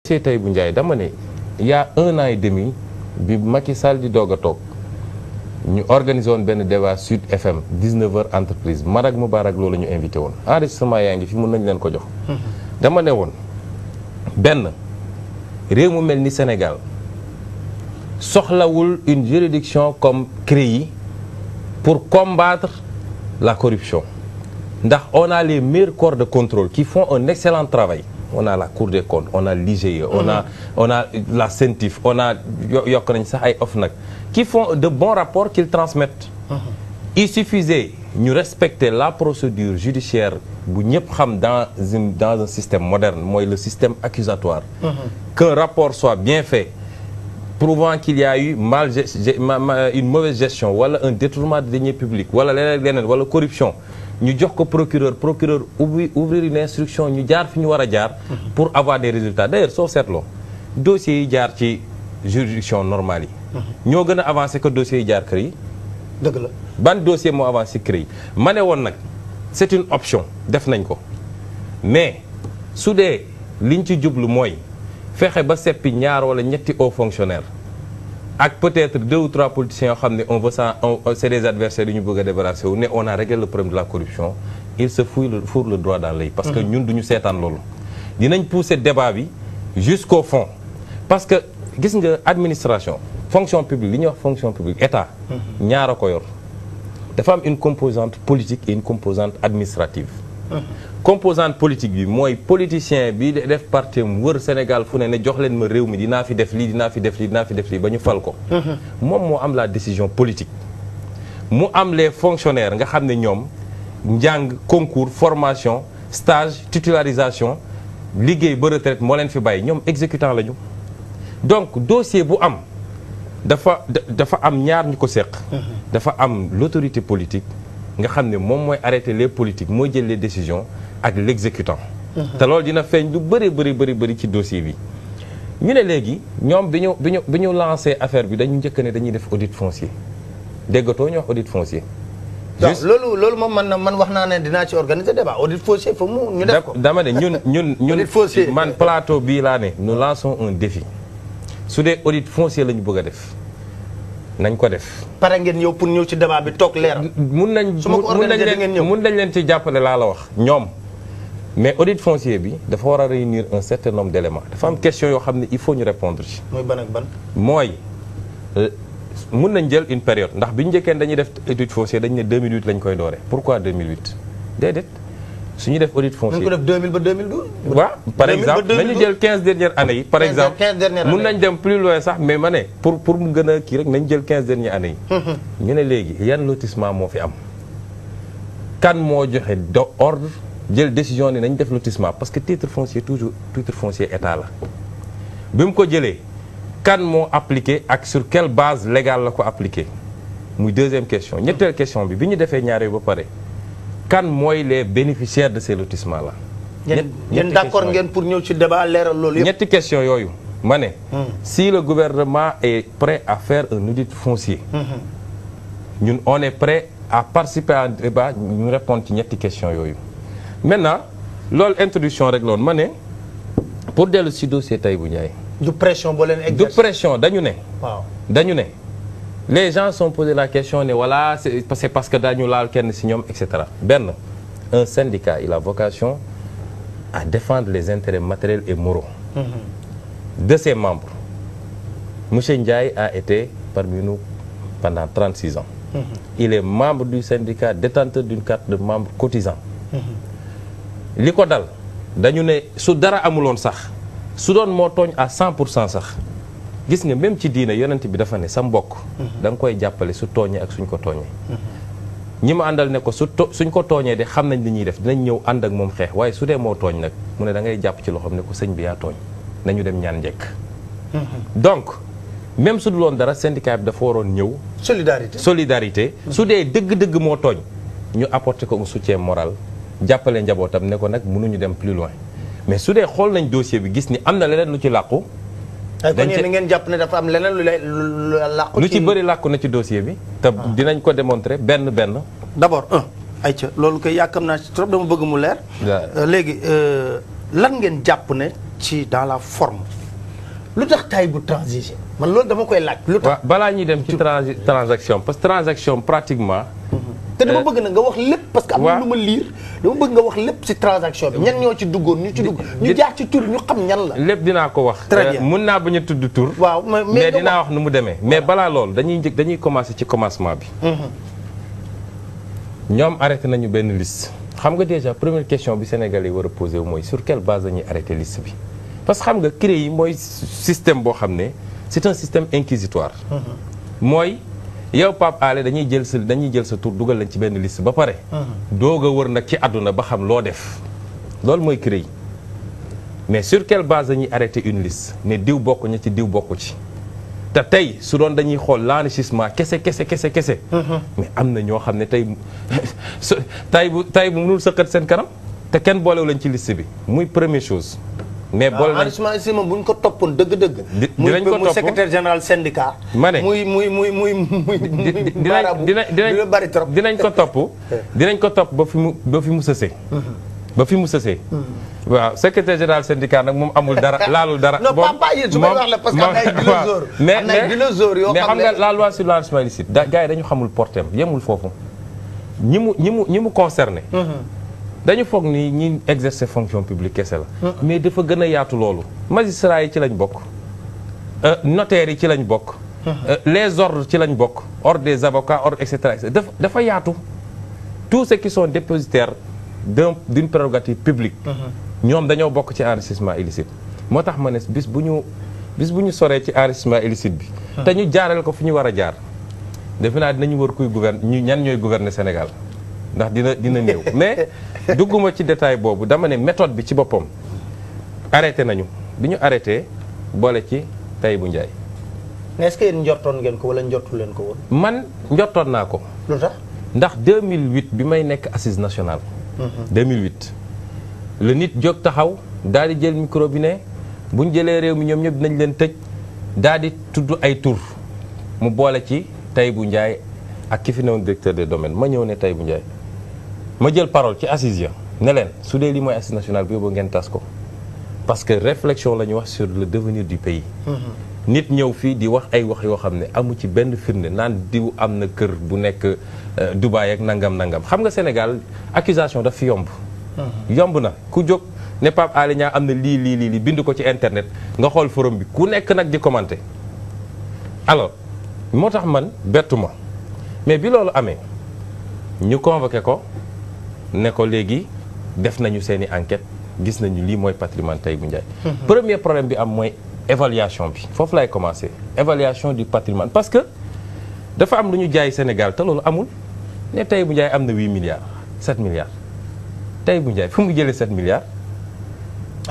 dossier Tahibou Ndiaye dama ne il y a 1 an et demi bi Macky Sall di doog a toog ñu organisé woon benn débat Sud FM 19h entreprise man ak Moubarak loolu la ñu invité woon enregistrement yaa ngi fi mën nañ leen ko jox. dama ne woon benn réew mu mel ni Sénégal soxlawul une juridiction comme CREI pour combattre la corruption ndax on a les meilleurs corps de contrôle qui font un excellent travail. On a la Cour des comptes, on a l'IGE, on a la CENTIF, on a yokk nañ sax ay OFNAC qui font de bons rapports qu'ils transmettent. Il suffisait ñu respecter la procédure judiciaire bu ñëpp xam dans un système moderne mooy le système accusatoire. Qu'un rapport soit bien fait prouvant qu'il y a eu une mauvaise gestion wala un détournement de deniers publics wala leneen wala corruption. ñu jox ko procureur ouvrir une instruction ñu jaar fi ñu war a jaar pour avoir des résultats d'ailleurs soo seetloo dossiers yi jaar ci juridiction normale yi ñoo gën a avancé que dossiers yi jaar CREI. dëgg la ban dossier moo avancé CREI ma ne woon nag c'est une option def nañ ko mais su dee liñ ci jublu mooy fexe ba seppi ñaar wala ñetti hauts fonctionnaires ak peut-être 2 ou 3 politiciens yoo xam ne on veut ça c'est des adversaires yu ñu bëgg a débarrasser wu ne on a réglé le problème de la corruption il se fourre le droit dans l'œil parce que ñun duñu seetaan loolu dinañ pousser débat bi jusqu'au fond parce que gis nga administration fonction publique li ñuy wax fonction publique état ñaar a ko yor dafa am une composante politique et une composante administrative composante politique bi mooy politicien bi def parti mu wër Sénégal fu ne jox leen ma réew mi dinaa fi def lii dinaa fi def lii dinaa fi def lii ba ñu fal ko moom moo am la décision politique mu am les fonctionnaires nga xam ne ñoom njàng concours formation stage titularisation liggéey ba retraite moo leen fi bàyyi ñoom exécutant lañu donc dossier bu am dafa am ñaar ñu ko seq dafa am l'autorité politique nga xam ne moom mooy arrêter les politiques mooy jël les décisions ak l'exécutant te loolu dina feeñ lu bëri ci dossier bi ñu ne léegi ñoom bi ñu lancé affaire bi dañu njëkk ne dañuy def audit foncier déggatoo ñu wax audit foncier juste loolu moom man wax naa ne dinaa ci organiser débat audit foncier fa mu ñu def ko dama ne ñun man plateau bii laa ne nous lançons un défi su dee audit foncier la ñu bëgg a def nañ ko def. pare ngeen ñëw pour ñëw ci débat bi toog leer. mun nañ leen ci jàppale laa la wax ñoom mais audit foncier bi dafa war a réunir un certain nombre d'éléments dafa am question yoo xam ne il faut ñu répondre ci. mooy ban ak ban. mooy mun nañ jël une période ndax bi ñu njëkkee dañuy def audit foncier dañu ne 2008 lañ koy doore pourquoi 2008 déedéet su ñu def audit foncier. nañ ko def 2000 ba 2012. waaw par exemple nañu jël 15 dernières années yi. par exemple mun nañ dem plus loin sax mais ma ne pour mu gën a kii rek nañ jël 15 dernières années yi. ñu ne léegi yan lotissement moo fi am. kan moo joxe ordre jël décision ni nañ def lotissement parce que titre foncier toujours titre foncier état la. bi mu ko jëlee kan moo appliqué ak sur quelle base légale la ko appliqué muy deuxième question ñetteel question bi ñu defee ñaar yooyu ba pare. kan mooy les bénéficiaires de ces lotissements là. yéen d'accord ngeen pour ñëw ci débat leeral loolu yëpp. ñetti question yooyu ma ne. si le gouvernement est prêt à faire un audit foncier. ñun on est prêt à participer à un débat ñu répondre ci ñetti question yooyu. maintenant loolu introduction rek loolu ma ne pour dellu si dossier Tahibou Ndiaye. du pression boo leen exercer du pression dañu ne. waaw dañu ne. les gens sont posé la question ne voilà c'est parce que dañu laal kenn ci ñoom et cetera benn un syndicat il a vocation à défendre les intérêts matériels et moraux de ses membres. Monsieur Ndiaye a été parmi nous pendant 36 ans. Il est membre du syndicat, détenteur d'une carte de membre cotisant. li ko dal dañu ne su dara amuloon sax su doon moo tooñ à 100% sax gis nga même ci diina yonent bi dafa ne sa mbokk da nga koy jàppale su tooñee ak suñ ko tooñee ñi ma àndal ne ko suñ ko tooñee de xam nañ li ñuy def dinañ ñëw ànd ak moom xeex waaye su dee moo tooñ nag mu ne da ngay jàpp ci loxoom ne ko sëñ bi yaa tooñ nañu dem ñaan njëkk donc même su dul woon dara syndicat bi dafa waroon ñëw solidarité su dee dëgg-dëgg moo tooñ ñu apporter ko un soutien moral jàppale njabootam ne ko nag mënuñu dem plus loin mais su dee xool nañ dossier bi gis ni am na leneen lu ci làqu dañ ci ngeen jàpp ne dafa am leneen lu làqu lu ci bëri làqu na ci dossier bi te dinañ ko démontrer benn d'abord ayca loolu koy yàkkam naa ci trop dama bëgg mu leer léegi lan ngeen jàpp ne ci dans la forme lu tax Tahibou transiger man loolu dama koy laaj. lu tax balaa ñuy dem ci transaction parce que transaction pratiquement. te dama bëgg na nga wax lépp parce que am na lu ma liir dama bëgg nga wax lépp ci transaction bi ñan ñoo ci duggoon ñu ci dugg ñu jaar ci tur ñu xam ñan la. lépp dinaa ko wax. très bien mun naa bañ a tudd tur. waaw mais dinaa wax nu mu demee. mais balaa loolu dañuy commencer ci commencement bi. ñoom arrêté nañu benn liste. xam nga déjà première question bi Sénégalais yi war a posé wu mooy sur quelle base dañuy arrêté liste bi parce que xam nga CREI yi mooy système boo xam ne c'est un système inquisitoire. mooy yow Pape Alé dañuy jël sa tur dugal lañ ci benn liste ba pare. doog a wër nag ci àdduna ba xam loo def loolu mooy CREI mais sur quelle base dañuy arrêté une liste ne diw bokk ña ci diw bokku ci. te tey su doon dañuy xool l'enrichissement kese. mais am na ñoo xam ne tey bu mënul sëqat seen kanam te kenn boolewu lañ ci liste bi muy première chose. mais boole nañ enrichissement ici moom bu ñu ko toppoon dëgg-dëgg. dinañ ko topp muy secrétaire général syndicat. ma ne muy bari trop. dinañ ko topp ba fi mu sësee. ba fi mu sësee. waaw secrétaire général syndicat nag moom amul dara laalul dara. non pas yéen su may wax la parce que am na ay dinosaures. am na ay dinosaures yoo xam ne mais xam nga la loi sur l'enrichissement illicite gars yi dañu xamul portem yemul foofu ñi mu concerné. dañu foog ni ñi exercer fonction publique kese la. mais dafa gën a yaatu loolu. magistrats yi ci lañ bokk. notaires yi ci lañ bokk. les ordres ci lañ bokk. ordre des avocats ordre et cetera dafa yaatu. tous ceux qui sont dépositaires d'une prérogative publique. ñoom dañoo bokk ci enrichissement illicite. moo tax ma ne bis bu ñu soree ci enrichissement illicite bi. te ñu jaarale ko fi ñu war a jaar. defe naa dinañu war kuy ñan ñooy gouverner Sénégal ndax dina néew mais dugguma ci détail boobu dama ne méthode bi ci boppam arrêté nañu bi ñu arrêté boole ci Tahibou Ndiaye. mais est-ce que yéen njortoon ngeen ko wala njortu leen ko woon. man njortoon naa ko. lu tax ndax 2008 bi may nekk assise nationale. 2008 le nit jóg taxaw daal di jël micro bi ne bu ñu jëlee réew mi ñoom ñëpp dinañ leen tëj daal di tudd ay tur mu boole ci Tahibou Ndiaye ak ki fi newoon directeur des domaines ma ñëw ne Tahibou Ndiaye ma jël parole ci assise ya ne leen su dee lii mooy assise nationale bi yóbbu ngeen tas ko parce que réflexion la ñu wax sur le devenir du pays. nit ñëw fii di wax ay wax yoo xam ne amu ci benn firnde naan diw am na kër bu nekk Dubaï ak nangam xam nga Sénégal accusation daf fi yomb. yomb na ku jóg ne Pape Alé Niang am na lii bind ko ci internet nga xool forum bi ku nekk nag di commenter. alors moo tax man bettu ma mais bi loolu amee ñu convoqué ko ne ko léegi def nañu seeni enquête gis nañu lii mooy patrimoine Tahibou Ndiaye. premier problème bi am mooy évaluation bi foofu lay commencer évaluation du patrimoine parce que dafa am lu ñu jaay Sénégal te loolu amul ne Tahibou Ndiaye am na 8 milliards 7 milliards Tahibou Ndiaye fu mu jëlee 7 milliards.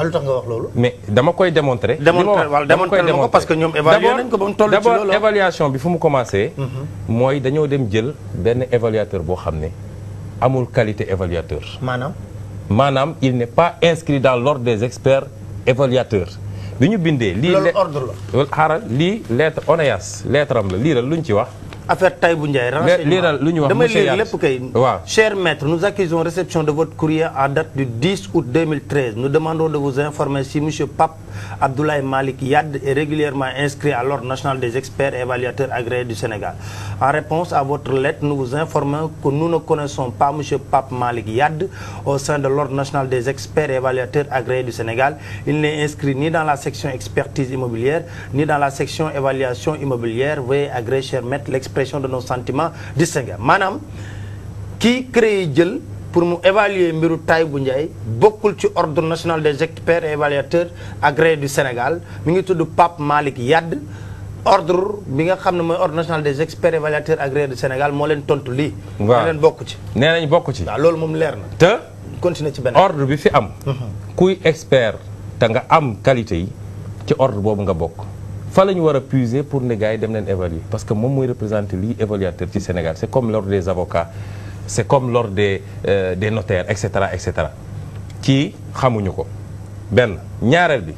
lu tax nga wax loolu. mais dama koy démontrer. démontrer ko parce que ñoom évalué nañ ko ba mu toll ci loolu. d'abord évaluation bi fu mu commencé. mooy dañoo dem jël benn évaluateur boo xam ne amul qualité évaluateur. maanaam il n'est pas inscrit dans l'ordre des experts évaluateurs. bi ñu bindee lii loolu ordre la. xaaral lii lettre ONEAS lettre am la lii la lu ñu ci wax. affaire Tahibou Ndiaye renseignement lu ñu wax damay lire lépp kay. waaw cher maître, nous accusons réception de votre courrier à date du 10 août 2013. Nous demandons de vous informer si monsieur Pape Abdoulaye Malick Yade est régulièrement inscrit à l'ordre national des experts et évaluateurs agréés du Sénégal. En réponse à votre lettre, nous vous informons que nous ne connaissons pas monsieur Pape Malick Yade au sein de l'ordre national des experts et évaluateurs agréés du Sénégal. Il n'est inscrit ni dans la section expertise immobilière ni dans la section évaluation immobilière. Veuillez agréer, cher maître, l'expression de nos sentiments distingués. Maanaam kii créé jël pour mu évaluer mbiru Tahibou Ndiaye bokkul ci ordre national des experts et évaluateurs agréés du Sénégal mi ngi tudd Pape Malick Yade. ordre bi nga xam ne mooy ordre national des experts et évaluateurs agréés du Sénégal moo leen tontu lii. waaw leen bokk ci. nee nañ bokk ci. waaw loolu moom leer na. te continuer ci beneen ordre bi fi am. kuy expert te nga am qualité yi ci ordre boobu nga bokk. fa la ñu war a puiser pour ne gars yi dem leen évaluer parce que moom mooy représenter lii évaluateur ci Sénégal c'est comme l'ordre des avocats c'est comme l'ordre des notaires et cetera et cetera kii xamuñu ko benn ñaareel bi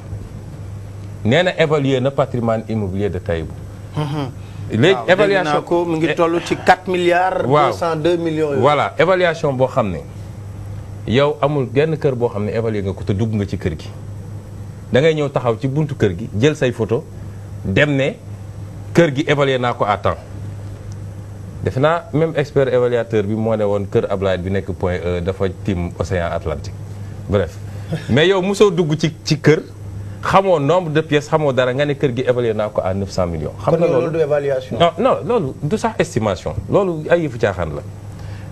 nee na évaluer na patrimoine immobilier de Tahibou. léegi évaluation ko mu ngi toll ci 4 milliards. waaw 202 millions. voilà évaluation boo xam ne yow amul genn kër boo xam ne évaluer nga ko te dugg nga ci kër gi da ngay ñëw taxaw ci buntu kër gi jël say photo dem ne kër gi évalué naa ko à temps defe naa même expert évaluateur bi moo ne woon kër Ablaye bi nekk Point E dafa tiim océan Atlantique bref mais yow mosoo dugg ci kër xamoo nombre de pièces xamoo dara nga ne kër gi évalué naa ko à 900 millions. xam nga loolu du évaluation. non loolu du sax estimation loolu ay yëfu caaxaan la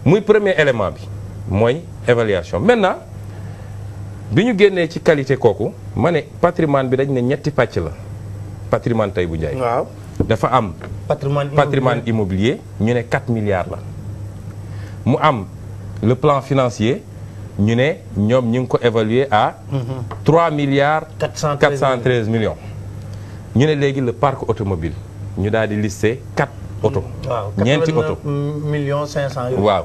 muy premier élément bi mooy évaluation maintenant bi ñu génnee ci qualité kooku ma ne patrimoine bi dañ ne ñetti pàcc la patrimoine Tahibou Ndiaye. waaw dafa am. patrimoine immobilier ñu ne 4 milliards la mu am le plan financier ñu ne ñoom ñu ngi ko évaluer à 3 milliards 413 millions ñu ne léegi le parc automobile ñu daal di lister 4 auto ñeenti auto millions 500 waaw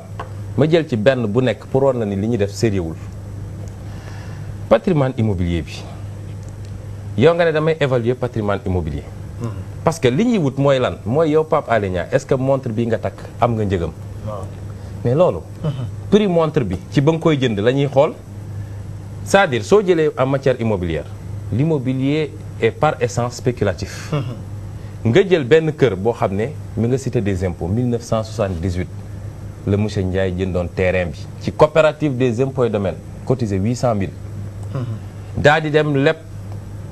ma jël ci benn bu nekk pour war na ni li ñuy def sérieuxwul patrimoine immobilier bi yow nga ne damay évaluer patrimoine immobilier parce que li ñuy wut mooy lan mooy yow Pape Alé Niang est-ce que montre bi nga takk am nga njëgam mais loolu prix montre bi ci ba nga koy jënd la ñuy xool c'est-à-dire soo jëlee en matière immobilière l'immobilier est par essence spéculatif nga jël benn kër boo xam ne mi nga cité des impôts 1978 la monsieur Ndiaye jëndoon terrain bi ci coopérative des impôts et domaines cotisé 800 000 daa di dem lépp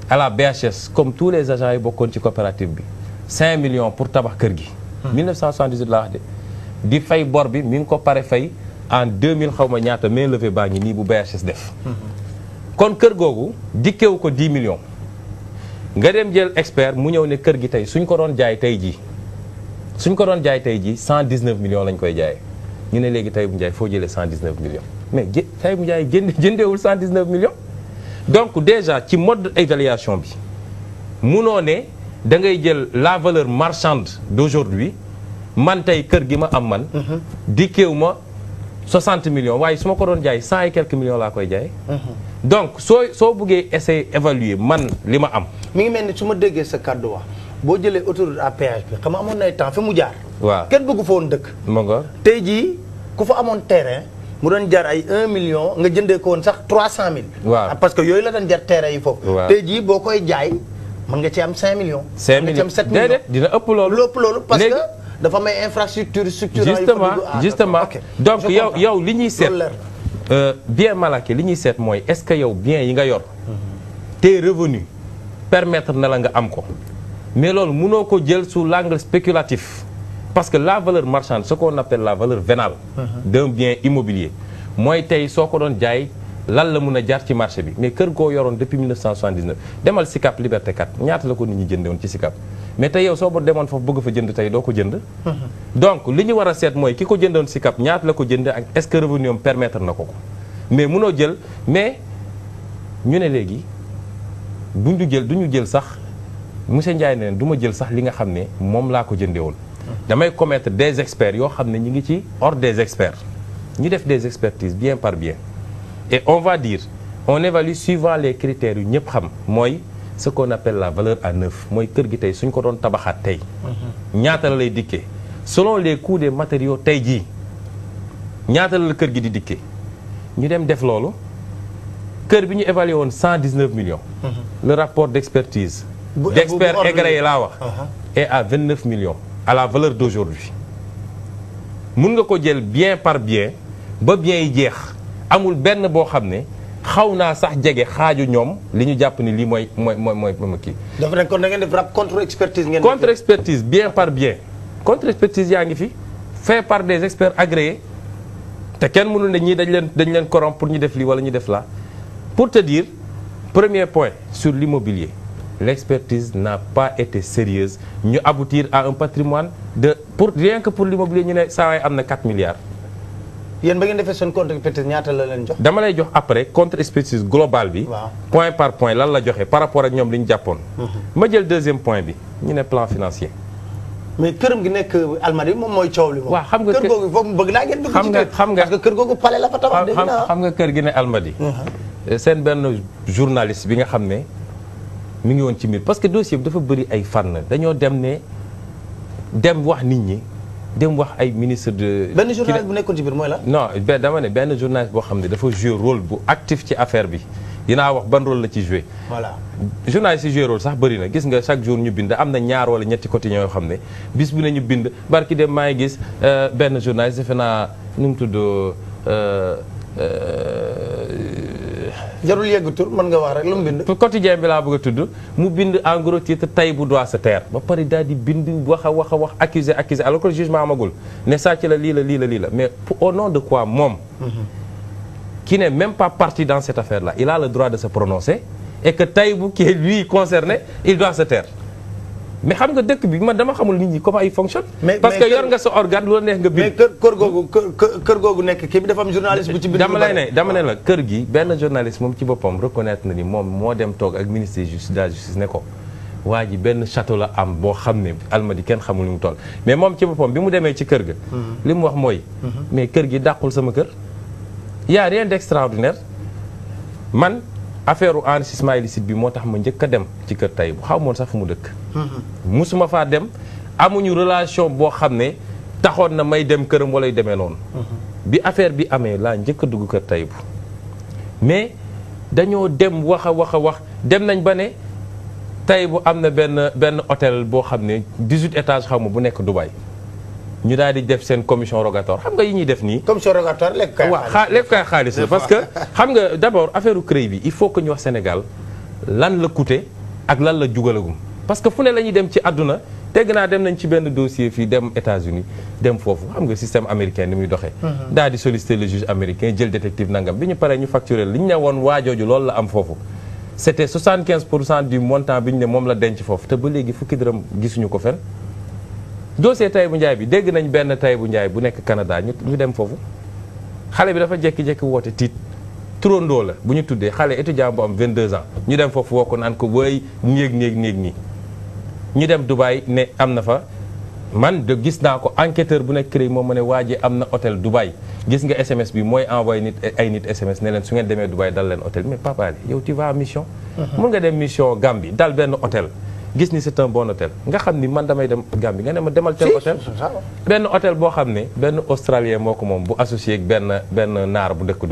à la BHS comme tous les agents yi bokkoon ci coopérative bi 5 millions pour tabax kër gi 1978 la wax de di fay bor bi mi ngi ko pare fay en 2000 xaw ma ñaata main levée baa ngi nii bu BHS def kon kër googu dikkewu ko 10 millions nga dem jël expert mu ñëw ne kër gi tey suñ ko doon jaay tey jii 119 millions lañ koy jaayee ñu ne léegi Tahibou Ndiaye foo jëlee 119 millions mais Tahibou Ndiaye jëndeewul 119 millions donc déjà ci mode d'évaluation bi munoo ne da ngay jël la valeur marchande d'aujourd'hui man tey kër gi ma am man dikkeewu ma 60 millions waaye su ma ko doon jaay 100 et quelques millions laa koy jaay donc soo buggee essayer évaluer man li ma am mi ngi mel ni su ma déggee sa kàddu wax boo jëlee autoroute à péage bi xam nga amoon nay temps fi mu jaar waaw kenn bëggu fa woon dëkk ma nga tey jii ku fa amoon terrain mu doon jar ay 1 million nga jëndee ko woon sax 300 000 waaw parce que yooyu la doon jar terrain yi foofu tey jii boo koy jaay mën nga ci am 5 millions 5 millions nga ci am 7 millions déedéet dina ëpp loolu parce que dafa may infrastructure justement donc yow li ñuy seet bien malaké li ñuy seet mooy est-ce que yow bien yi nga yor tes revenus permettre na la nga am ko mais loolu mënoo ko jël sous l'angle spéculatif parce que la valeur marchande ce qu'on appelle la valeur vénale d'un bien immobilier mooy tey soo ko doon jaay lan la mun a jar ci marché bi mais kër goo yoroon depuis 1979 demal Sicap Liberté 4 ñaata la ko nit ñi jënde woon ci Sicap mais tey yow soo ba demoon foofu bëgg fa jënd tey doo ko jënd donc li ñu war a seet mooy ki ko jëndoon Sicap ñaata la ko jënd ak est-ce que revenu am permettre na ko mais munoo jël mais ñu ne léegi duñu jël sax monsieur Ndiaye ne du ma jël sax li nga xam ne moom laa ko jëndee woon damay commettre des experts yoo xam ne ñu ngi ci ordre des experts ñu def des expertises bien par bien et on va dire on évalue suivant les critères yu ñëpp xam mooy ce qu'on appelle la valeur à neuf mooy kër gi tey suñ ko doon tabaxaat tey ñaata la lay dikkee selon les coûts des matériaux tey jii ñaata la kër gi di dikkee ñu dem def loolu kër bi ñu évalué woon 119 millions le rapport d'expertise d'experts agréés laa wax est à 29 millions à la valeur d'aujourd'hui mun nga ko jël bien par bien ba bien yi jeex amul benn boo xam ne xaw naa sax jege xaaju ñoom li ñu jàpp ni lii mooy kii. dafa ne kon da ngeen def rap contre expertise ngeen. contre expertise bien par bien contre expertise yaa ngi fi fait par des experts agréés te kenn mënul ne ñii dañ leen corrompre pour ñu def lii wala ñu def la pour te dire premier point sur l'immobilier l'expertise n'a pas été sérieuse ñu aboutir à un patrimoine de pour rien que pour l'immobilier ñu ne saa waay am na 4 milliards. yéen ba ngeen defee seen contre expertise ñaata la leen jox. dama lay jox après contre expertise globale bi. point par point lan la joxe par rapport ak ñoom li ñu jàppoon. ma jël deuxième point bi ñu ne plan financier. mais këram gi nekk Almadies moom mooy coow li moom. waaw xam nga kër googu foofu bëgg naa ngeen dugg ci kër. xam nga parce que kër googu palais la fa tabax. dégg naa xam nga kër gi ne Almadies. seen benn journaliste bi nga xam ne mi ngi woon ci mbir parce que dossier bi dafa bëri ay fànn dañoo dem wax nit ñi. dem wax ay ministre de. benn journaliste bu nekkoon ci biir mooy la. non dama ne benn journaliste boo xam ne dafa jouer rôle bu actif ci affaire bi dinaa wax ban rôle la ci joué. voilà journaliste yi joué rôle sax bëri na gis nga chaque jour ñu bind am na ñaar wala ñetti quotidiens yoo xam ne bis bu ne ñu bind barki dem maa ngi gis benn journaliste defe naa nu mu tudd. jarul yegg tur mën nga wax rek lu mu bind. quotidien bi laa bëgg a tudd mu bind en gros titre Tahibou doit se taire ba pare daal di bind wax a wax a wax accusé alors que le jugement amagul ne sàcc la lii la lii la lii la mais au nom de quoi moom. qui n'est même pas parti dans cette affaire là il a le droit de se prononcer et que Tahibou qui est lui concerné il doit se taire. mais xam nga dëkk bi man dama xamul nit ñi comment ils fonctionnent. parce que yor nga sa organe lu la neex nga bind. mais kër googu nekk kii bi dafa am journaliste bu ci bind. dama ne la kër gi benn journaliste moom ci boppam reconnaître na ni moom moo dem toog ak ministre de la justice ne ko waa ji benn château la am boo xam ne Almadies kenn xamul ni mu toll. mais moom ci boppam bi mu demee ci kër ga. li mu wax mooy. mais kër gi dàqul sama kër. y a rien d'extraordinaire man. affaire u enrichissement illicite bi moo tax ma njëkk a dem ci kër Tahibou xaw moon sax fu mu dëkk musuma faa dem amuñu relation boo xam ne taxoon na may dem këram wala yu demee noonu bi affaire bi amee laa njëkk a dugg kër Tahibou mais dañoo dem wax a wax dem nañ ba ne Tahibou am na benn hôtel boo xam ne 18 étages xaw ma bu nekk Dubaï ñu daal di def seen commission rogatoire xam nga yi ñuy def nii. commission rogatoire lekk kaay xaalis la parce que xam nga d'abord affaire u CREI bi il faut que ñu wax Sénégal lan la coûté ak lan la jugalagum. parce que fu ne la ñuy dem ci àdduna dégg naa dem nañ ci benn dossier fii dem États-Unis dem foofu xam nga système américain ni muy doxee. daal di solliciter le juge américain jël détective nangam bi ñu paree ñu facturer li ñu ne woon waajooju loolu la am foofu. c'était 75% du montant bi ñu ne moom la denc foofu te ba léegi fukki dërëm gisuñu ko fenn. dossier Tahibou Ndiaye bi dégg nañ benn Tahibou Ndiaye bu nekk Canada ñu dem foofu xale bi dafa jékki-jékki woote tiit turandoo la bu ñu tuddee xale étudiant bu am 22 ans ñu dem foofu woo ko naan ko wooy néeg nii ñu dem Dubaï ne am na fa man de gis naa ko enquêteur bu nekk CREI moom ma ne waa ji am na hôtel Dubaï gis nga SMS bi mooy envoyé ay nit SMS ne leen su ngeen demee Dubaï dal leen hôtel mais Papa Ali yow tu vas en mission mun nga dem mission Gambie dal benn hôtel gis ni c'est un bon hôtel nga xam ni man damay dem Gambie nga ne ma demal tel hôtel benn hôtel boo xam ne benn australien moo ko moom bu associé ak benn naar bu dëkk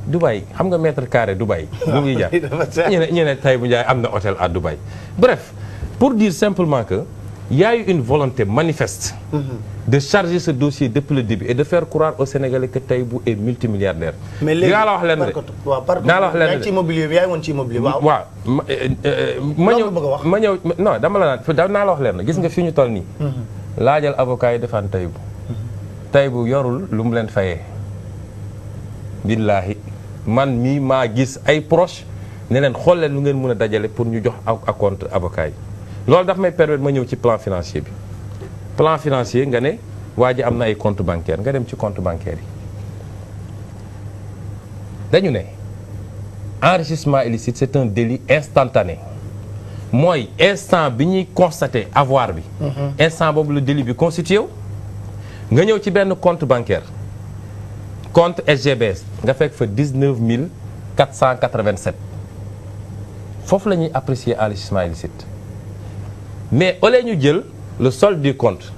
Dubaï xam nga mètre carré Dubaï bu muy jaar ñu ne Tahibou Ndiaye am na hôtel à Dubaï bref pour dire simplement que il y a eu une volonté manifeste de charger ce dossier depuis le début et de faire croire aux Sénégalais que Tahibou est multimilliardaire. mais léegi dinaa la wax lenn de dinaa la wax lenn de ci immobilier bi yaa ngi woon ci immobilier waaw. ma ñëw non dama la naan dinaa la wax lenn gis nga fi ñu toll nii. laajal avocat yi defaan Tahibou. Tahibou yorul lu mu leen fayee. billaahi man mii maa gis ay proche ne leen xool leen lu ngeen mën a dajale pour ñu jox ak compte avocat yi. loolu daf may permettre ma ñëw ci plan financier bi plan financier nga ne waa ji am na ay compte bancaire nga dem ci compte bancaire yi dañu ne enrichissement illicite c'est un délit instantané mooy instant bi ñuy constater avoir bi instant boobu le délit bi constitué wu nga ñëw ci benn compte bancaire compte SGBS nga fekk fa 19 487 foofu la ñuy apprécier enrichissement illicite mais au lieu ñu jël le solde du compte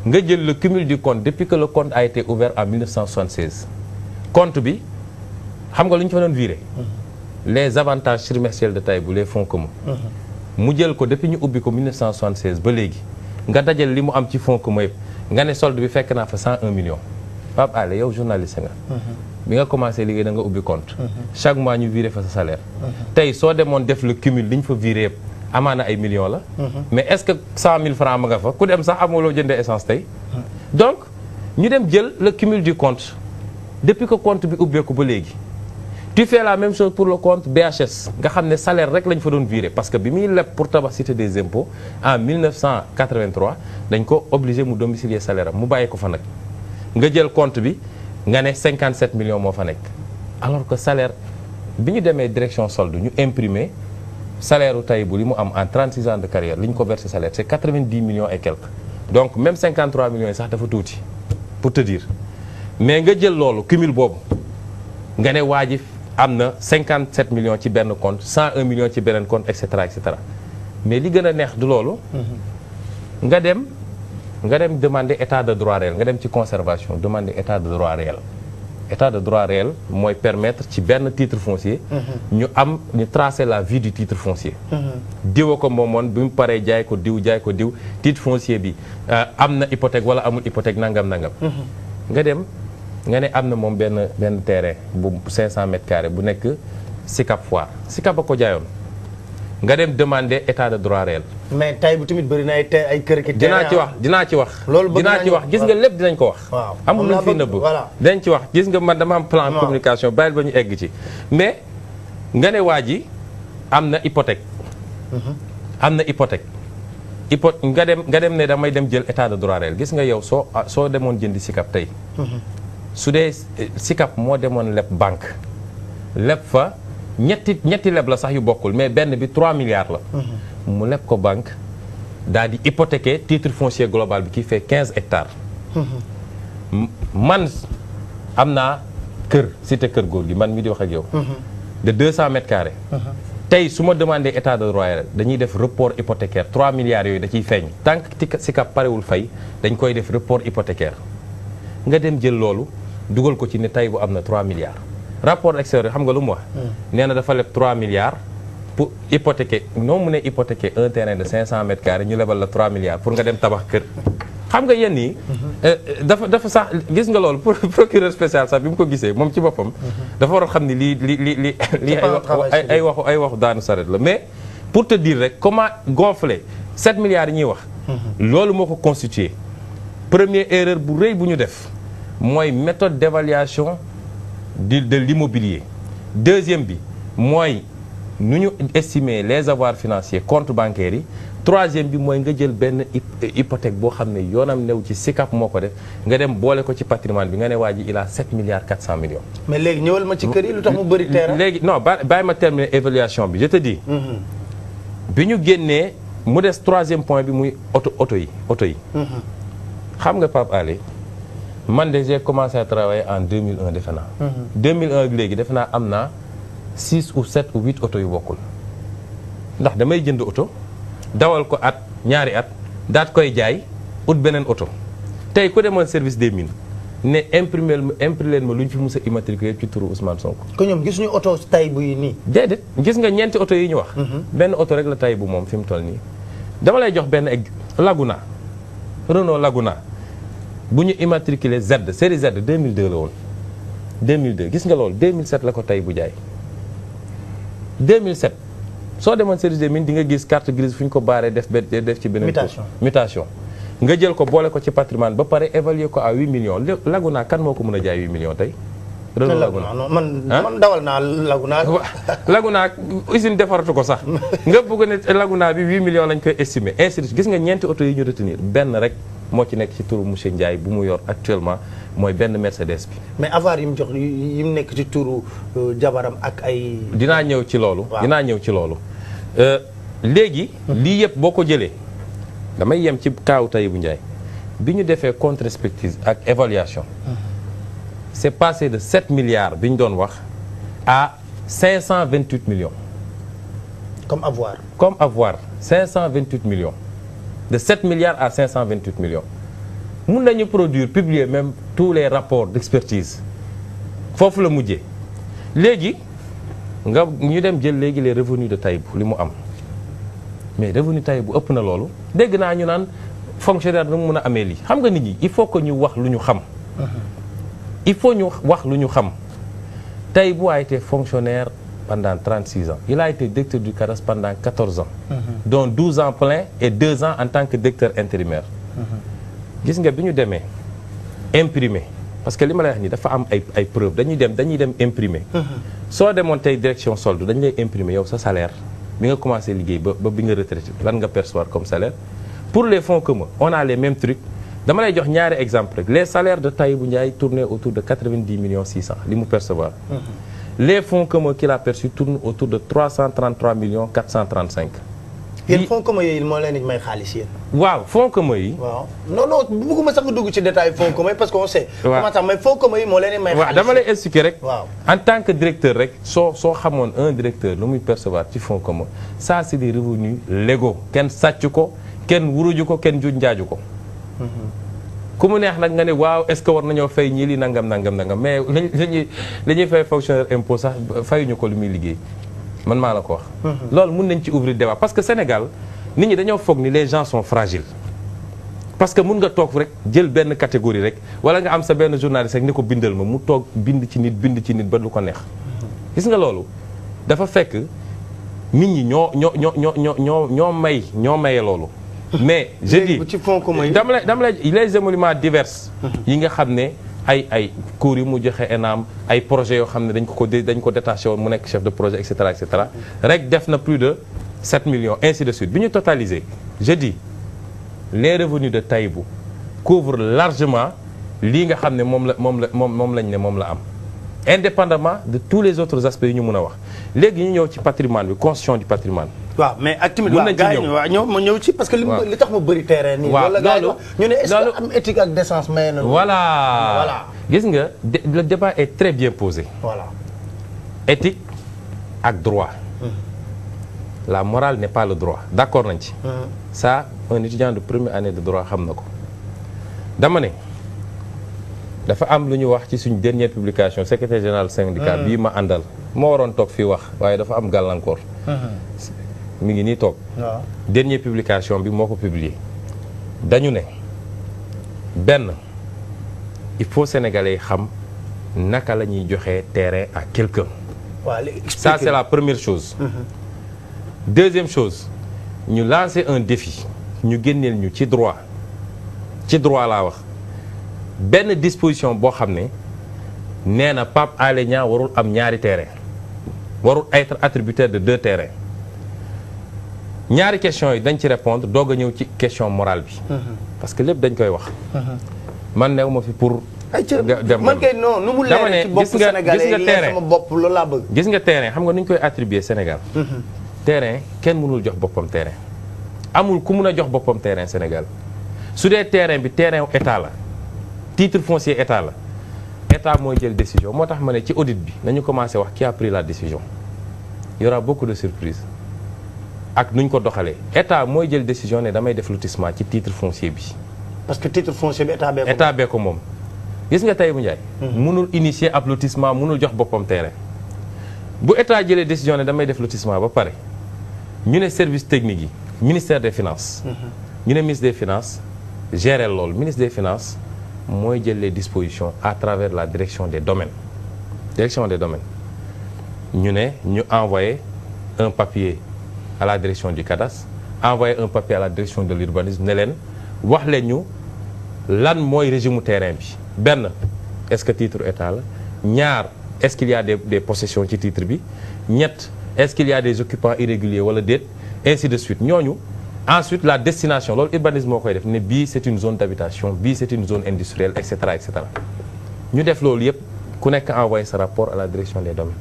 nga jël le cumul du compte depuis que le compte a été ouvert en 1976 compte bi xam nga lu ñu fa doon viré les avantages trimestriels de Tahibou les fonds communs mu jël ko depuis ñu ubbi ko 1976 ba léegi nga dajal li mu am ci fonds communs yëpp nga ne solde bi fekk naa fa 101 millions Pape Alé yow journaliste nga bi nga commencé liggéey da nga ubbi compte chaque mois ñu viré fa sa salaire tey soo demoon def le cumul li ñu fa viré yëpp amaana ay millions la mais est-ce que 100 000 francs ma nga fa ku dem sax amuloo jëndee essence tey donc ñu dem jël le cumul du compte depuis que compte bi ubbeeku ba léegi tu fais la même chose pour le compte BHS nga xam ne salaire rek lañ fa doon virer parce que bi muy leb pour tabax cité des impôts en 1983 dañ ko obligé mu domicilier salaire am mu bàyyi ko fa nag nga jël compte bi nga ne 57 millions moo fa nekk alors que salaire bi ñu demee direction solde ñu imprimer salaire u Tahibou li mu am en 36 ans de carrière li ñu ko versé salaire c'est 90 millions et quelques donc même 53 millions yi sax dafa tuuti pour te dire mais nga jël loolu cumul boobu nga ne waa ji am na 57 millions ci benn compte 101 millions ci beneen compte et cetera mais li gën a neex du loolu nga dem demander état de droit réel nga dem ci conservation demander état de droit réel état de droit réel mooy permettre ci benn titre foncier ñu tracer la vie du titre foncier diwa ko moomoon bi mu paree jaay ko diw titre foncier bi am na hypothèque wala amul hypothèque nangam nga dem nga ne am na moom benn terrain bu 500 mètres carrés bu nekk Sicap Foire Sicap a ko jaayoon nga dem demander état de droit réel. mais tay bu tamit bëri na ay kër ki dinaa ci wax loolu dinaa ci wax gis nga lépp dinañ ko wax. waaw amul lu fi nëbb dinañ ci wax gis nga man dama am plan communication bàyyil ba ñu egg ci. mais nga ne waa ji am na hypothèque. am na hypothèque. nga dem ne damay dem jël état de droit réel gis nga yow soo demoon jëndi Sicap tey. su dee Sicap moo demoon leb banque leb fa. ñetti leb la sax yu bokkul mais benn bi 3 milliards la. mu leb ko banque daal di hypothéquer titre foncier global bi qui fait 15 hectares. man am naa kër cité kër góor gi man mi di wax ak yow. de 200 mètres carrés. tey su ma demandé état de droit dañuy def report hypothécaire 3 milliards yooyu da ciy feeñ tant que Sicap parewul fay dañ koy def report hypothécaire nga dem jël loolu dugal ko ci ne tey bu am na 3 milliards. rapport extérieur xam nga lu mu wax. nee na dafa leb 3 milliards pour hypothéquer noo mu ne hypothéquer un terrain de 500 mètres carrés ñu lebal la 3 milliards pour nga dem tabax kër. xam nga yenn yi. dafa sax gis nga loolu procureur spécial sax bi mu ko gisee moom ci boppam. dafa war a xam ni lii ay waxu daanu saret la mais pour te dire rek comment gonfler 7 milliards yi ñuy wax. loolu moo ko constitué première erreur bu rëy bu ñu def mooy méthode d'évaluation de l'immobilier. Deuxième bi mooy nu ñu estimer les avoirs financiers compte bancaires yi. Troisième bi mooy nga jël benn hypothèque boo xam ne yoonam new ci Sicap moo ko def nga dem boole ko ci patrimoine bi nga ne waa ji il a 7 milliards 400 millions. mais léegi ñëwal ma ci kër yi lu tax mu bëri terrain. léegi non bàyyi ma terminer évaluation bi je te dis. bi ñu génnee mu des troisième point bi muy oto yi. xam nga Pape Alé man de j'ai commencé à travailler en 2001 defe naa. 2001 ak léegi defe naa am naa 6 ou 7 ou 8 oto yu bokkul ndax damay jënd oto dawal ko ñaari at daat koy jaay ut beneen oto tey ku demoon service des mines ne imprimer leen ma lu ñu fi mus a immatriculé ci turu Ousmane Sonko. ko ñoom gisuñu oto tay bu yi nii. déedéet gis nga ñeenti oto yi ñu wax. benn oto rek la tay bu moom fi mu toll nii. dama lay jox benn Laguna Renault Laguna. bu ñu immatriculé Z série Z 2002 la woon 2002 gis nga loolu 2007 la ko tey bu jaay 2007 soo demoon service des mines di nga gis carte grise fu ñu ko baaree def ci beneen mutation nga jël ko boole ko ci patrimoine ba pare évaluer ko à 8 millions Laguna kan moo ko mën a jaay 8 millions tey Renault Laguna man dawal naa Laguna. Laguna usine defaratu ko sax nga bëgg ne Laguna bi 8 millions lañ koy estimer ainsi gis nga ñeenti oto yi ñu retenir benn rek moo ci nekk ci turu monsieur Ndiaye bu mu yor actuellement mooy benn Mercedes bi. mais avoir yi mu jox yi mu nekk ci turu jabaram ak ay. dinaa ñëw ci loolu. léegi. lii yëpp boo ko jëlee damay yem ci kaawu Tahibou Ndiaye bi ñu defee contre-expertise ak évaluation. c'est passé de 7 milliards bi ñu doon wax à 528 millions. comme avoir. 528 millions. de 7 milliards à 528 millions. mun nañu produire publier même tous les rapports d'expertise foofu la mujjee léegi ñu dem jël léegi les revenus de Tahibou li mu am mais revenu Tahibou ëpp na loolu dégg naa ñu naan fonctionnaire nu mu mun a amee lii xam nga nit ñi il faut que ñu wax lu ñu xam. Tahibou a été fonctionnaire pendant 36 ans. Il a été directeur du CARAS pendant 14 ans. Dont 12 ans plein et 2 ans en tant que directeur intérimaire. gis nga bi ñu demee imprimer parce que li ma lay wax nii dafa am ay preuves dañuy dem imprimer. soo demoon tey direction solde dañu lay imprimer yow sa salaire bi nga commencé liggéey ba bi nga retraité lan nga percevoir comme salaire. Pour les fonds communs on a les mêmes trucs dama lay jox ñaari exemple rek les salaires de Tahibou Ndiaye tournaient autour de 90 millions 600 li mu percevoir. Les fonds communs qu'il a perçus tournent autour de 333 millions 435. yéen fonds communs yooyu moo leen di may xaalis yéen. waaw fonds communs yi. waaw non bëgguma sax nga dugg ci détail fonds communs yi parce que on sait. waaw comment ça mais fonds communs yi moo leen di may xaalis. waaw dama lay expliquer rek. waaw en tant que directeur rek soo xamoon un directeur lu muy percevoir ci fonds communs ça c'est des revenus légaux kenn sàcc ko kenn wuruju ko kenn juñ njaaju ko. ku mu neex nag nga ne waaw est-ce que war nañoo fay ñii li nangam mais li ñuy fay fonctionnaire impôt sax fayuñu ko lu muy liggéey man maa la ko wax. loolu mun nañ ci ouvrir débat parce que Sénégal nit ñi dañoo foog ni les gens sont fragiles. parce que mun nga toog rek jël benn catégorie rek wala nga am sa benn journaliste rek ni ko bindal ma mu toog bind ci nit ba lu ko neex. gis nga loolu dafa fekk nit ñi ñoo maye loolu. mais je dis dama lay les émoluments divers yi nga xam ne ay cours yu mu joxe ENAM ay projets yoo xam ne dañ ko détaché woon mu nekk chef de projet et cetera rek def na plus de 7 millions ainsi de suite bi ñu totalisé je dis les revenus de Tahibou couvrent largement lii nga xam ne moom la am indépendamment de tous les autres aspects yu ñu mën a wax léegi ñu ñëw ci patrimoine bi constitution du patrimoine. waaw mais ak tamit waaw gars yi waaw ma ñëw ci parce que li tax ma bëri terrain nii. waaw loolu ñu ne est-ce que am éthique ak décence may na. voilà gis nga le débat est très bien posé. voilà éthique ak droit. La morale n'est pas le droit d'accord nañ ci. ça un étudiant de première année de droit xam na ko. dama ne dafa am lu ñu wax ci suñ dernière publication secrétaire général syndicat bii ma àndal moo waroon toog fii wax waaye dafa am gàllankoor. mi ngi nii toog. dernière publication bi moo ko publier dañu ne benn il faut sénégalais yi xam naka la ñuy joxee terrain à quelqu'un. ça c'est la première chose. deuxième chose ñu lancer un défi ñu génneel ñu ci droit laa wax benn disposition boo xam ne nee na Pape Alé Niang warul am ñaari terrain warul être attributaire de 2 terrains. ñaari question yi dañ ci répondre doog a ñëw ci question morale bi. parce que lépp dañ koy wax. man new ma fi pour. man kay non nu mu leer ci bopp Sénégalais yi leer sama bopp loolu laa bëgg. gis nga terrain xam nga nu ñu koy attribuer Sénégal. terrain kenn mënul jox boppam terrain. amul ku mun a jox boppam terrain Sénégal su dee terrain bi terrain état la titre foncier état la état mooy jël décision moo tax ma ne ci audit bi nañu commencé wax qui a pris la décision. il y aura beaucoup de surprises. ak nuñ ko doxalee état mooy jël décision ne damay def lotissement ci titre foncier bi. parce que titre foncier bi état bee ko moom. gis nga Tahibou Ndiaye. mënul initier ab lotissement mënul jox boppam terrain. bu état jëlee décision ne damay def lotissement ba pare ñu ne service technique yi ministère des finances. ñu ne ministre des finances gérer loolu ministre des finances mooy jël les dispositions à travers la direction des domaines. direction des domaines ñu ne ñu envoyé un papier. à la direction du cadastre envoyer un papier à la direction de l'urbanisme ne leen wax leen ñu lan mooy régime mu terrain bi benn est-ce que titre état la ñaar est-ce qu'il y a des possessions ci titre bi ñett est-ce qu'il y a des occupants irréguliers wala déet ainsi de suite ñooñu ensuite la destination loolu urbanisme moo koy def ne bii c'est une zone d'habitation bii c'est une zone industrielle et cetera ñu def loolu yëpp ku nekk envoyer sa rapport à la direction des domaines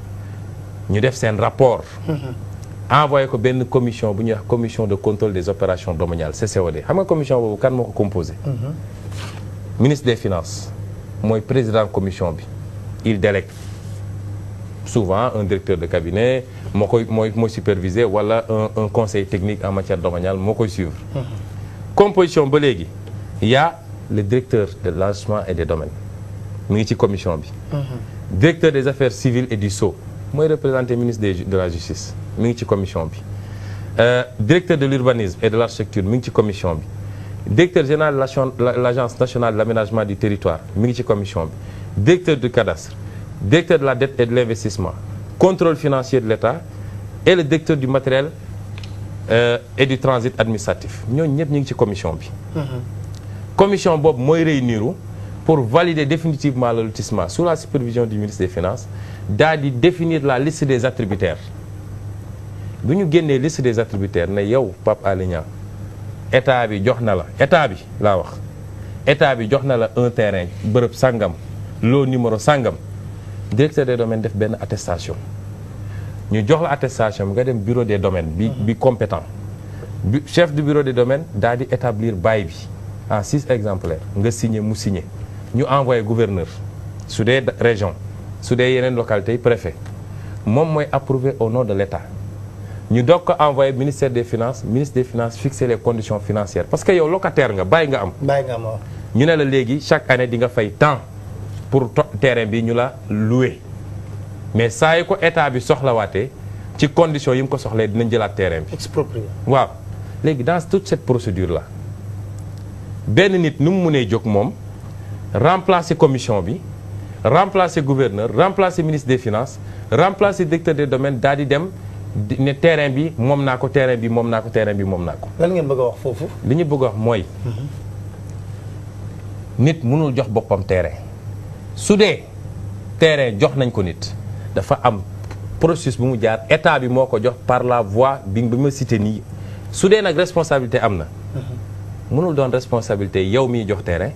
ñu def seen rapport envoyé ko benn commission bu ñuy wax commission de contrôle des opérations domaniales CCOD xam nga commission boobu kan moo ko composé. ministre des finances mooy président commission bi il délègue souvent un directeur de cabinet mooy superviser wala un conseil technique en matière domaniale moo koy suivre. composition ba léegi y a le directeur de l'enregistrement et des domaines mi ngi ci commission bi. directeur des affaires civiles et du sceau mooy représenter ministre de la justice. mi ngi ci commission bi directeur de l'urbanisme et de l'architecture mi ngi ci commission bi directeur général de l'agence nationale de l'aménagement du territoire mi ngi ci commission bi directeur du cadastre directeur de la dette et de l'investissement contrôle financier de l'État et le directeur du matériel et du transit administratif ñooñu ñëpp ñu ngi ci commission bi. commission boobu mooy réunir pour valider définitivement le lotissement sous la supervision du ministre des finances daal di définir la liste des attributaires. bu ñu génnee liste des attributaires ne yow Pape Alé Niang état bi jox na la état bi laa wax état bi jox na la un terrain bërëb sangam loo numéro sangam directeur des domaines def benn attestation ñu jox la attestation bi nga dem bureau des domaines bi compétent chef du bureau des domaines daal di établir bail bi en 6 exemplaires nga signé mu signé ñu envoyé gouverneur su dee région su dee yeneen localité yi préfet moom mooy approuvé au nom de l'État ñu doog ko envoyé ministère des finances fixer les conditions financières parce que yow locataire nga bàyyi nga am. ñu ne la léegi chaque année di nga fay temps pour terrain bi ñu la louer mais saa yu ko état bi soxlawaatee ci condition yi mu ko soxlee dinañ jëlaat terrain bi. exproprié. waaw léegi dans toute cette procédure là benn nit nu mu mënee jóg moom remplacer commission bi remplacer gouverneur remplacer ministre des finances remplacer directeur des domaines daal di dem ne terrain bi moom naa ko terrain bi moom naa ko terrain bi moom naa ko. lan ngeen bëgg a wax foofu. li ñu bëgg a wax mooy. nit mënul jox boppam terrain su dee terrain jox nañ ko nit dafa am processus bu mu jaar état bi moo ko jox par la voie bi ma cité nii su dee nag responsabilité am na. mënul doon responsabilité yow miy jox terrain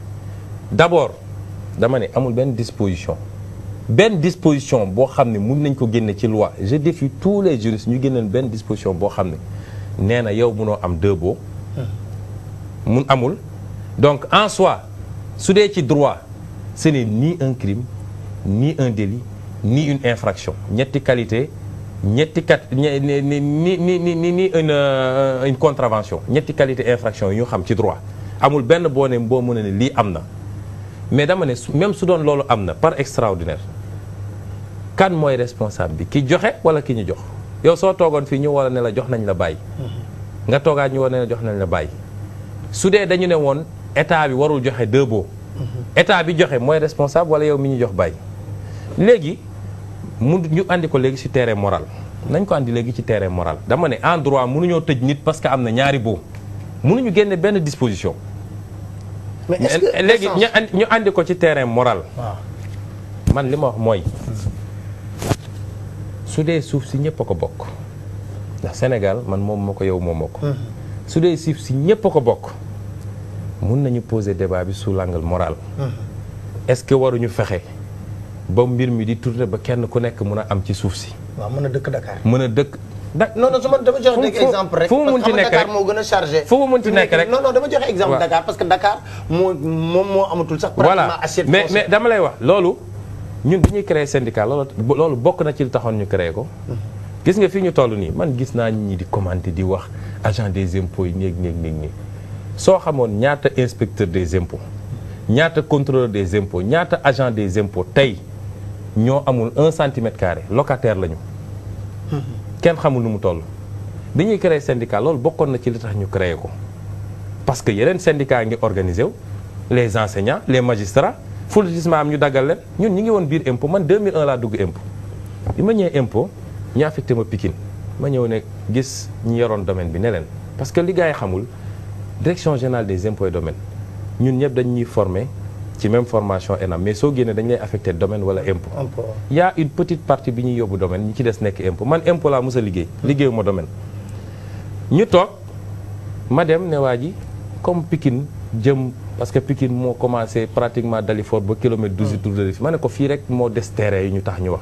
d'abord dama ne amul benn disposition boo xam ne mun nañ ko génne ci loi je défie tous les juristes ñu génneen benn disposition boo xam ne nee na yow munoo am deux baux mun amul donc en soi su dee ci droit ce n'est ni un crime ni un délit ni une infraction ñetti qualité ni une contravention ñetti qualité infraction yi ñu xam ci droit amul benn boo mën a ne lii am na mais dama ne même su doon loolu am na par extraordinaire kan mooy responsable bi ki joxe wala ki ñu jox yow soo toogoon fii ñu war a ne la jox nañ la bàyyi nga toogaat ñu war ne la jox nañ la bàyyi su dee dañu ne woon état bi warul joxe deux baux état bi joxe mooy responsable wala yow mi ñu jox bàyyi léegi ñu andi ko léegi ci terrain moral nañ ko andi léegi ci terrain moral dama ne en droit mënuñoo tëj nit parce que am na ñaari baux mënuñu génne benn disposition mais est-ce que léegi ñu andi ko ci terrain moral man li ma wax mooy su dee suuf si ñëpp a ko bokk ndax Sénégal man moom moo ko yow moom moo ko su dee suuf si ñëpp a ko bokk mun nañu poser débat bi sous l'angle moral est-ce que waruñu fexe ba mbir mi di tourner ba kenn ku nekk mun a am ci suuf si waaw mën a dëkk Dakar mën a dëkk non non su ma dama joxe dëgg exemple rek fu mu munti nekk rek Dakar moo gën a chargé fu mu munti nekk rek non dama joxe exemple Dakar parce que Dakar moo amatul sax pratiquement assiette mais dama lay wax loolu ñun bi ñuy créer syndicat loolu bokk na ci li taxoon ñu créer ko gis nga fii ñu toll nii man gis naa ñi di commenter di wax agent des impôts yi néeg soo xamoon ñaata inspecteur des impôts ñaata contrôleur des impôts ñaata agent des impôts tey ñoo amul 1 centimètre carré locataire lañu kenn xamul nu mu toll bi ñuy créer syndicat loolu bokkoon na ci li tax ñu créer ko parce que yeneen syndicat ngi organisé wu les enseignants les magistrats fu lotissement am ñu daggal leen ñun ñi ngi woon biir impôt man 2001 laa dugg impôt bi ma ñëwee impôt ñu affecté ma Pikine ma ñëw ne gis ñi yoroon domaine bi ne leen parce que li gars yi xamul direction générale des impôts et domaines ñun ñëpp dañ ñuy former ci même formation ENAM mais soo génnee dañ lay affecté domaine wala impôt y a une petite partie bi ñuy yóbbu domaine ñi ci des nekk impôt man impôt laa mos a liggéeyu ma domaine ñu toog ma dem ne waa ji comme Pikine jëm parce que Pikine moo commencé pratiquement Dalifort ba kilomètre 12 tour de Rufisque ma ne ko fii rek moo des terrain yi ñu tax ñu wax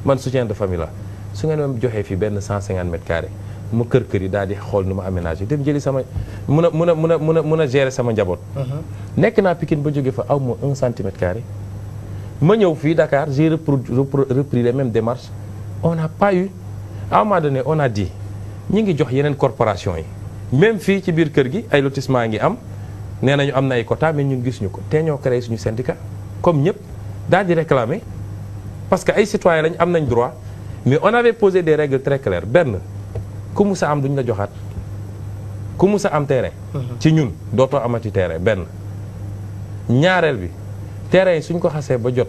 man soutien de famille la su ngeen ma joxee fii benn 150 mètres carrés ma kër yi daal di xool nu ma aménagé dem jëli sama mun a gérer sama njaboot nekk naa Pikine ba jóge fa aw ma 1 centimètre carré ma ñëw fii Dakar j'ai repris les mêmes démarches on n'a pas eu à un moment donné on a dit ñi ngi jox yeneen corporation yi même fii ci biir kër gi ay lotissement ngi am nee nañu am na ay quota mais ñun gisuñu ko te ñoo créé suñu syndicat comme ñëpp daal di réclamer parce que ay citoyens lañ am nañ droit mais on avait posé des règles très claires benn ku mu sa am duñ la joxaat ku mu sa am terrain ci ñun dootoo amati terrain benn ñaareel bi terrain yi suñ ko xasee ba jot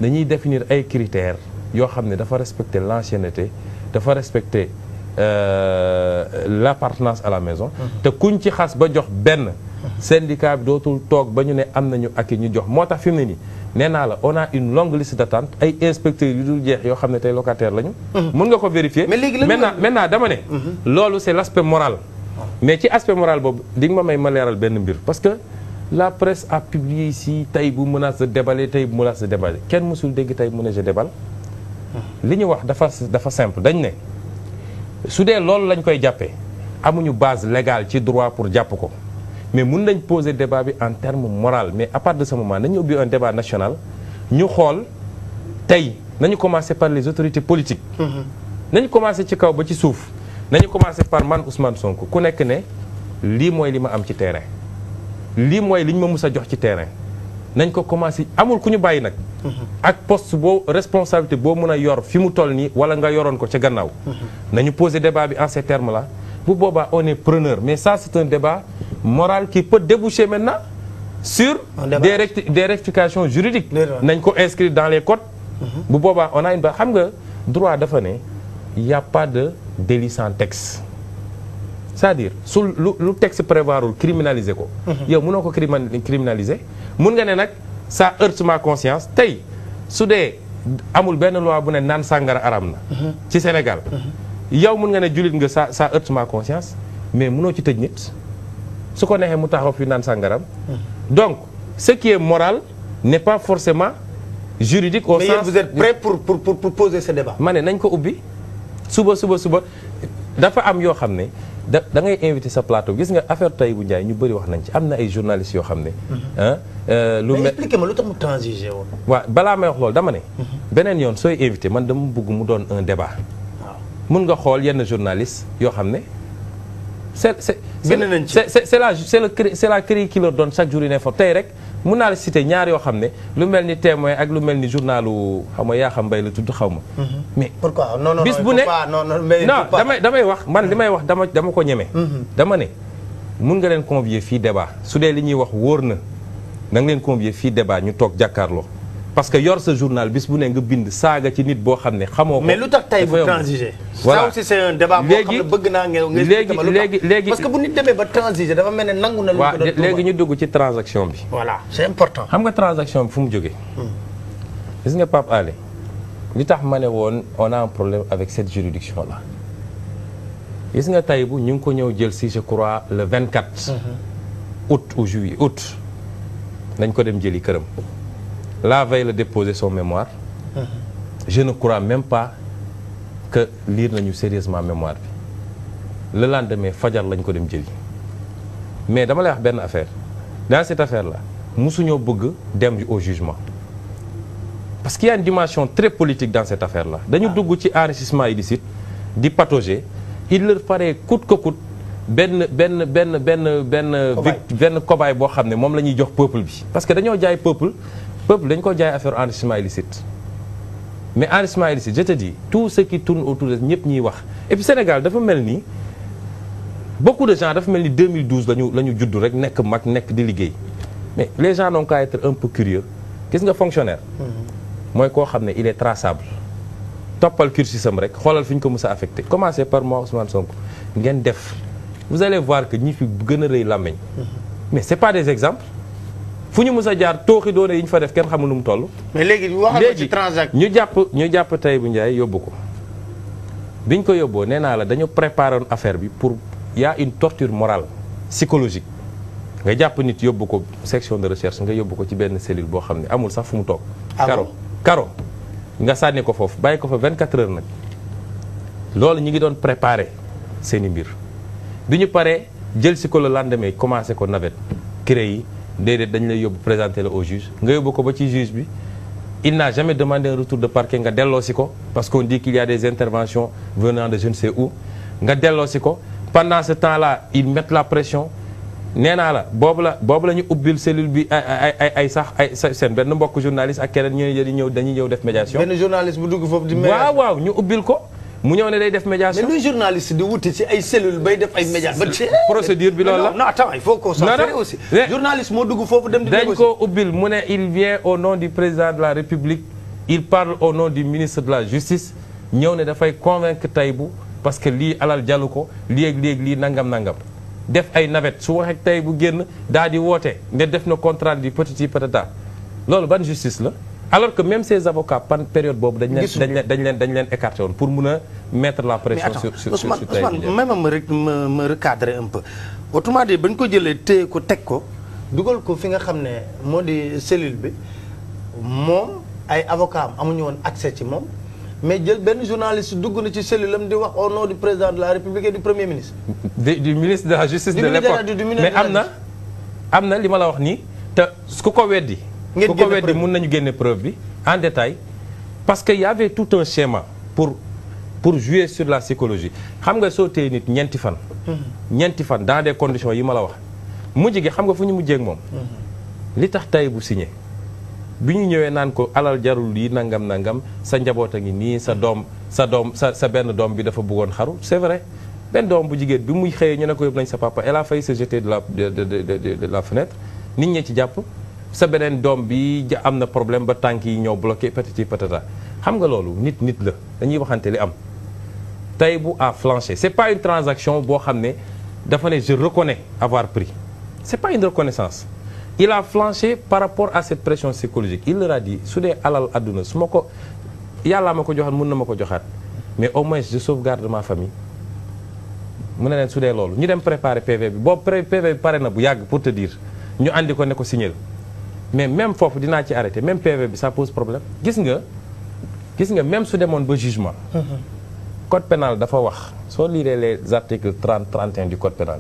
dañuy définir ay critères yoo xam ne dafa respecter l'ancienneté dafa respecter l'appartenance à la maison te kuñ ci xas ba jox benn syndicat bi dootul toog ba ñu ne am nañu ak ñu jox moo tax fi mu ne nii nee naa la on a une longue liste d'attente ay inspecteurs yu dul jeex yoo xam ne tey locataire lañu mën nga ko vérifier maintenant dama ne loolu c'est l'aspect moral mais ci aspect moral boobu di nga ma leeral benn mbir parce que la presse a publié ici tey bu menace de déballer tey bu menace de déballer kenn mësul dégg tey mu ne je déballe li ñu wax dafa simple dañ ne su dee loolu lañ koy jàppee amuñu base légale ci droit pour jàpp ko mais mun nañ poser débat bi en terme moral mais à partir de ce moment nañu ubbi un débat national ñu xool tey nañu commencer par les autorités politiques nañu commencer ci kaw ba ci suuf nañu commencer par man Ousmane Sonko ku nekk ne lii mooy li ma am ci terrain lii mooy li ñu ma mus a jox ci terrain nañ ko commencé amul ku ñu bàyyi nag. ak poste boo responsabilité boo mën a yor fi mu toll nii wala nga yoroon ko ca gannaaw. nañu poser débat bi en ces termes là bu boobaa on est preneur mais ça c'est un débat moral qui peut déboucher maintenant sur des rectifications juridiques. nañ ko inscrire dans les codes. bu boobaa on a une xam nga droit dafa ne y a pas de délit sans texte. c'est-à-dire su lu texte prévoirul criminaliser ko. yow mënoo ko criminaliser mun nga ne nag ça heurte ma conscience tey su dee amul benn loi bu ne naan sàngara aram na. ci Sénégal. yow mun nga ne jullit nga ça heurte ma conscience mais mënoo ci tëj nit su ko neexee mu taxaw fi naan sàngaram. donc ce qui est moral n'est pas forcément juridique au sens. mais vous êtes prêt pour poser ce débat. ma ne nañ ko ubbi suba dafa am yoo xam ne. da ngay invité sa plateau gis nga affaire Tahibou Ndiaye ñu bëri wax nañ ci am na ay journalistes yoo xam ne. mais expliquez ma lu tax mu transiger woon. waaw balaa may wax loolu dama ne. beneen yoon sooy invité man dama bëgg mu doon un débat. waaw mun nga xool yenn journalistes yoo xam ne. c'est la cri qui leur donne chaque jour une info tey rek mun naa la citer ñaar yoo xam ne lu mel ni Témoin ak lu mel ni journalu xaw ma yaa xam mbay la tudd xaw ma. mais pourquoi non bis bu ne non damay wax man li may wax dama ko ñeme. dama ne mun nga leen convier fii débat su dee li ñuy wax wóor na nga leen convier fii débat ñu toog jàkkaarloo. parce que yor sa journal bis bu ne nga bind saaga ci nit boo xam ne xamoo ko. mais lu tax tey bu transiger. voilà ça aussi c'est un débat boo xam ne bëgg naa léegi parce que bu nit demee ba transiger dafa mel ne nangu na. lu ko doon léegi ñu dugg ci transaction bi. voilà c'est important. xam nga transaction bi fu mu jógee. gis nga Pape Alé li tax ma ne woon on a un problème avec cette juridiction là. gis nga Tahibou ñu ngi ko ñëw jël si je crois le 24. août ou juillet août. nañ ko dem jëli këram. la veille la déposer son mémoire. Je ne crois même pas que lire nañu sérieusement mémoire bi le lendemain fajar lañ ko dem jëli mais dama lay wax benn affaire dans cette affaire là musuñoo bëgg dem au jugement parce qu'il y a une dimension très politique dans cette affaire là dañu dugg ci enrichissement illicite di patauger il leur fallait coûte que coûte benn cobaye boo xam ne moom la ñuy jox peuple bi parce que dañoo jaay peuple dañ ko jaay affaire enrichissement illicite mais enrichissement illicite je te dis tout ce qui tourne autour de ñëpp ñuy wax et puis Sénégal dafa mel ni beaucoup de gens dafa mel ni 2012 la ñu judd rek nekk mag nekk di liggéey mais les gens n'ont qu'à être un peu curieux gis nga fonctionnaire mooy koo xam ne il est traçable toppal cursusam rek xoolal fi ñu ko mës a affecté commencez par moi Ousmane Sonko ngeen def vous allez voir que ñi fi gën a rëy làmmeñ mais c'est pas des exemples fu ñu mës a jaar tooxi doone yi ñu fa def kenn xamul nu mu toll. mais léegi waxal ci transaction ñu jàpp Tahibou Ndiaye yóbbu ko biñ ko yóbboo nee naa la dañu préparer woon affaire bi pour y a une torture morale psychologique nga jàpp nit yóbbu ko section de recherche nga yóbbu ko ci benn cellule boo xam ne amul sax fu mu toog. karo nga sànni ko foofu bàyyi ko fa 24 heures nag loolu ñu ngi doon préparer seeni mbir bi ñu paree jël si ko le lendemain commencé ko navette CREI yi. déedéet dañu lay yóbbu présenter la au juge nga yóbbu ko ba ci juge bi il n'a jamais demandé un retour de parquet nga delloo si ko parce qu'on dit qu'il y a des interventions venant de je ne sais où nga delloo si ko pendant ce temps-là ils mettent la pression nee naa la boobu la ñu ubbil cellule bi ay seen benn mbokk journaliste ak keneen dañuy ñëw def médiation. benn journaliste bu dugg foofu di médiation waaw ñu ubbil ko. mu ñëw ne day def médiation mais luy journaliste di wuti ci ay cellules bay def ay médiation. procédure bi loolu la non attends il faut qu'on s'en sorte aussi. journaliste moo dugg foofu dem di dañ ko ubbil mu ne il vient au nom du président de la République il parle au nom du ministre de la justice ñëw ne dafay convaincre Tahibou parce que lii alal jàllu ko léeg-léeg lii nangam def ay navette su waxee Tahibou génn daal di woote ne def na contrat du petit patata loolu ban justice la. alors que même ces avocats par période boobu dañ leen écarté woon pour mun a mettre la pression sur Ousmane même ma recadrer un peu autrement dit bañ ko jëlee téye ko teg ko dugal ko fi nga xam ne moo di cellule bi moom ay avocats am amuñu woon accès ci moom mais jël benn journaliste dugg na ci cellule am di wax au nom du président de la République et du premier ministre du ministre de la justice de l'époque mais am na li ma la wax nii te ku ko weddi mun nañu génne preuve bi en détail parce que y avait tout un schéma pour jouer sur la psychologie xam nga soo téye nit ñeenti fan dans des conditions yi ma la wax mujj gi xam nga fu ñu mujjee ak moom. li tax Tahibou signé bi ñu ñëwee naan ko alal jarul yi nangam nangam sa njaboot a ngi nii sa benn doom bi dafa bëggoon xaru c'est vrai. benn doom bu jigéen bi muy xëyee ñu ne ko yóbbu nañ sa papa elle a failli se jeter de la fenêtre nit ñi ci jàpp sa beneen doom bi am na problème ba tànk yi ñoo bloqué patati patata xam nga loolu nit la dañuy waxante li am. Tahibou a flanché c'est pas une transaction boo xam ne dafa ne je reconnais avoir pris c'est pas une reconnaissance il a flanché par rapport à cette pression psychologique il leur a dit su dee alal àdduna su ma ko yàllaa ma ko joxaat mën na ma ko joxaat mais au moins je sauvegarde ma famille. mu ne leen su dee loolu ñu dem préparer PV bi boobu PV bi pare na bu yàgg pour te dire ñu andi ko ne ko signer mais même foofu dinaa ci arrêter même PV bi ça pose problème gis nga même su demoon ba jugement. code pénal dafa wax soo lire les articles 30 31 du code pénal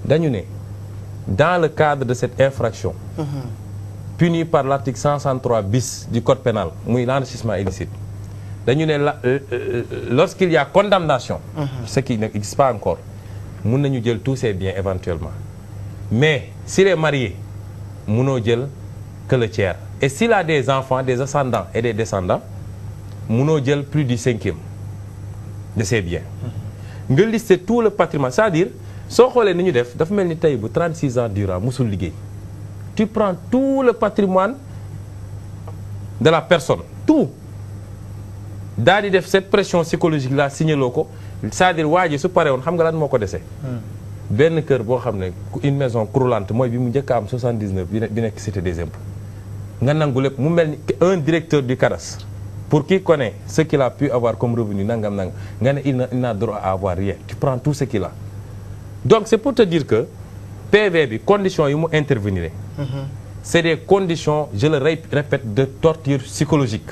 dañu ne dans le cadre de cette infraction. punie par l'article 163 bis du code pénal muy l'enrichissement illicite. dañu ne lorsqu'il y a condamnation ce qui n'existe pas encore mun nañu jël tous ses biens éventuellement mais s'il est marié munoo jël que le tiers et s'il a des enfants des ascendants et des descendants munoo jël plus du 5e de ses biens nga lister tout le patrimoine c'est-à-dire soo xoolee ni ñu def dafa mel ni Tahibou 36 ans durant musul liggéey tu prends tout le patrimoine de la personne tout daal di def cette pression psychologique là signaloo ko c'est-à-dire waa ji su paree woon xam nga lan moo ko dese. benn kër boo xam ne une maison croulante mooy bi mu njëkk a am 79 bi nekk cité des impôts nga nangu lépp mu mel ni un directeur du cadastre pour qui connaît ce qu'il a pu avoir comme revenu nangam nga ne il n'a droit à avoir rien tu prends tout ce qu'il a donc c'est pour te dire que PV bi conditions yi mu intervenir c'est des conditions je le répète de torture psychologique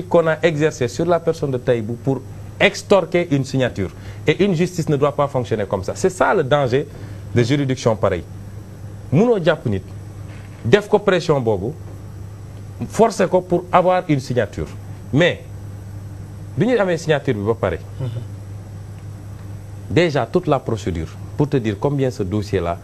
qu'on a exercé sur la personne de Tahibou pour extorquer une signature. Et une justice ne doit pas fonctionner comme ça. C'est ça le danger de juridiction pareille. Munoo jàpp nit def ko pression boobu forcer ko pour avoir une signature. Mais bi ñu amee signature bi ba pare déjà toute la procédure pour te dire combien ce dossier-là.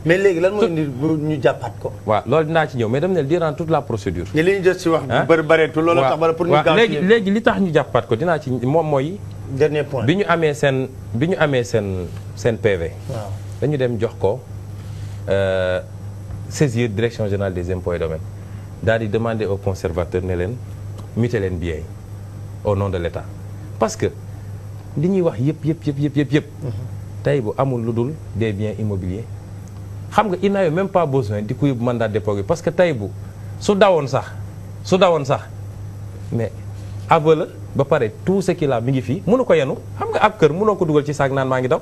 mais léegi lan mooy indi ñu jàppaat ko. waaw loolu dinaa ci ñëw mais dama ne durant toute la procédure. li ñu jot ci wax bu bëreetul loolu tax bala pour ñu gaaw léegi li tax ñu jàppaat ko dinaa ci moom mooy. dernier point bi ñu amee seen PV. waaw dañu dem jox ko saisir direction générale des impôts et domaines daal di demander au conservateur ne leen muter leen biens yi au nom de l'État parce que li ñuy wax yëpp. Tahibou amul lu dul des biens immobiliers. xam nga il n'a même pas besoin di ko yóbbu mandat de dépôt parce que Tahibou su dawoon sax mais aveu la ba pare tout ce qu'il a mi ngi fii mënu ko yenu xam nga ab kër mënoo ko dugal ci saak naan maa ngi daw.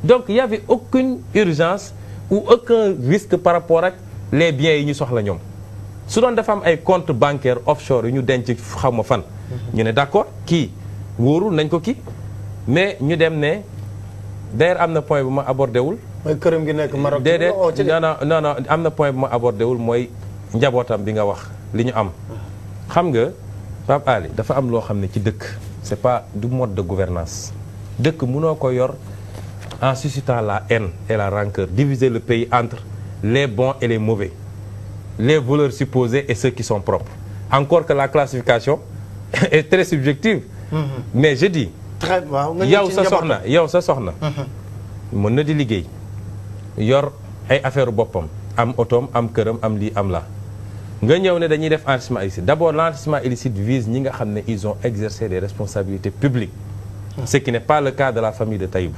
donc il y avait aucune urgence ou aucun risque par rapport ak les biens yi ñu soxla ñoom su doon dafa am ay compte bancaire offshore yu ñu denc xaw ma fan. ñu ne d'accord kii wóorul nañ ko kii mais ñu dem ne d'ailleurs am na point bu ma abordé wul. mooy këram gi nekk Maroc. déedéet non am na point bu ma abordé wul mooy njabootam bi nga wax li ñu am. xam nga Pape Ali dafa am loo xam ne ci dëkk c'est pas du mode de gouvernance dëkk mënoo ko yor en suscitant la haine et la rancœur diviser le pays entre les bons et les mauvais les voleurs supposés et ceux qui sont propres encore que la classification est très subjective. mais je dis. très waaw yow sa soxna. mën na di liggéey. yor ay affaire boppam am otoom am këram am lii am la nga ñëw ne dañuy def enrichissement illicite d'abord l'enrichissement illicite vise ñi nga xam ne ils ont exercé des responsabilités publiques ce qui n'est pas le cas de la famille de Tahibou.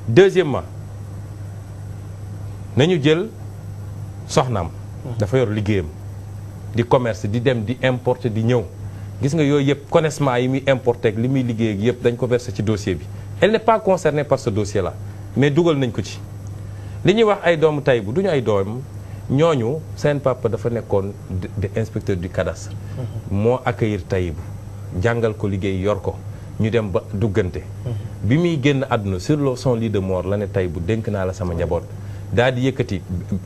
deuxièmement nañu jël soxnaam dafa yor liggéeyam di commerce di dem di importer di ñëw gis nga yooyu yëpp connaissement yi muy importer ak li muy liggéey yëpp dañ ko verser ci dossier bi elle n'est pas concernée par ce dossier là mais dugal nañ ko ci. li ñuy wax ay doomu Tahibou du ñu ay doom ñooñu seen papa dafa nekkoon de inspecteur du cadastre. moo accueillir Tahibou jàngal ko liggéey yor ko ñu dem ba duggante. bi muy génn àdduna sur son lit de mort la ne Tahibou dénk naa la sama njaboot daal di yëkkati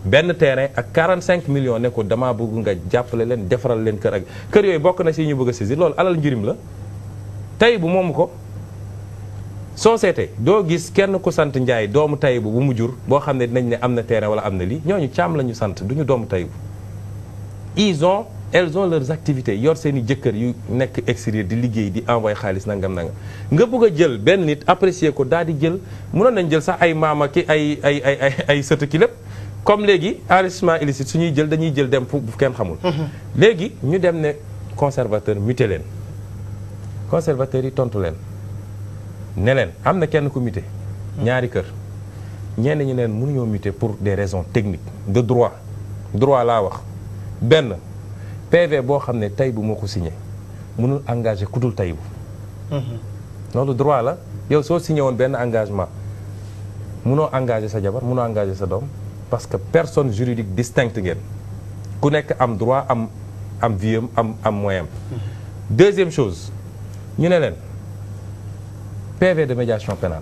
benn terrain ak 45 millions ne ko damaa bëgg nga jàppale leen defaral leen kër ak kër yooyu bokk na si ñu bëgg a saisir loolu alal njirim la Tahibou moomu ko soo seetee doo gis kenn ku sant Ndiaye doomu Taïbu bu mu jur boo xam ne dinañ ne am na terrain wala am na lii ñooñu Thiam la ñu sant du ñu doomu Taïbu. elles ont leurs activités yor seen i jëkkër yu nekk extérieur di liggéey di envoyé xaalis nangam nga bëgg a jël benn nit apprécier ko daal di jël mënoon nañ jël sax ay maama ki ay sët ki lépp comme léegi enrichissement illicite su ñuy jël dañuy jël dem fu kenn xamul. léegi ñu dem ne conservateur muté leen conservateur yi tontu leen ne leen am na kenn ku muté ñaari kër ñenn ñi leen mënuñoo muté pour des raisons techniques de droit laa wax benn. PV boo xam ne Taïbu moo ko signé mënul engagé ku dul Taïbu. loolu droit la yow soo signé woon benn engagement mënoo engagé sa jabar mënoo engagé sa doom parce que personne juridique distincte ngeen ku nekk am droit am vie am moyen. deuxième chose ñu ne leen PV de médiation pénale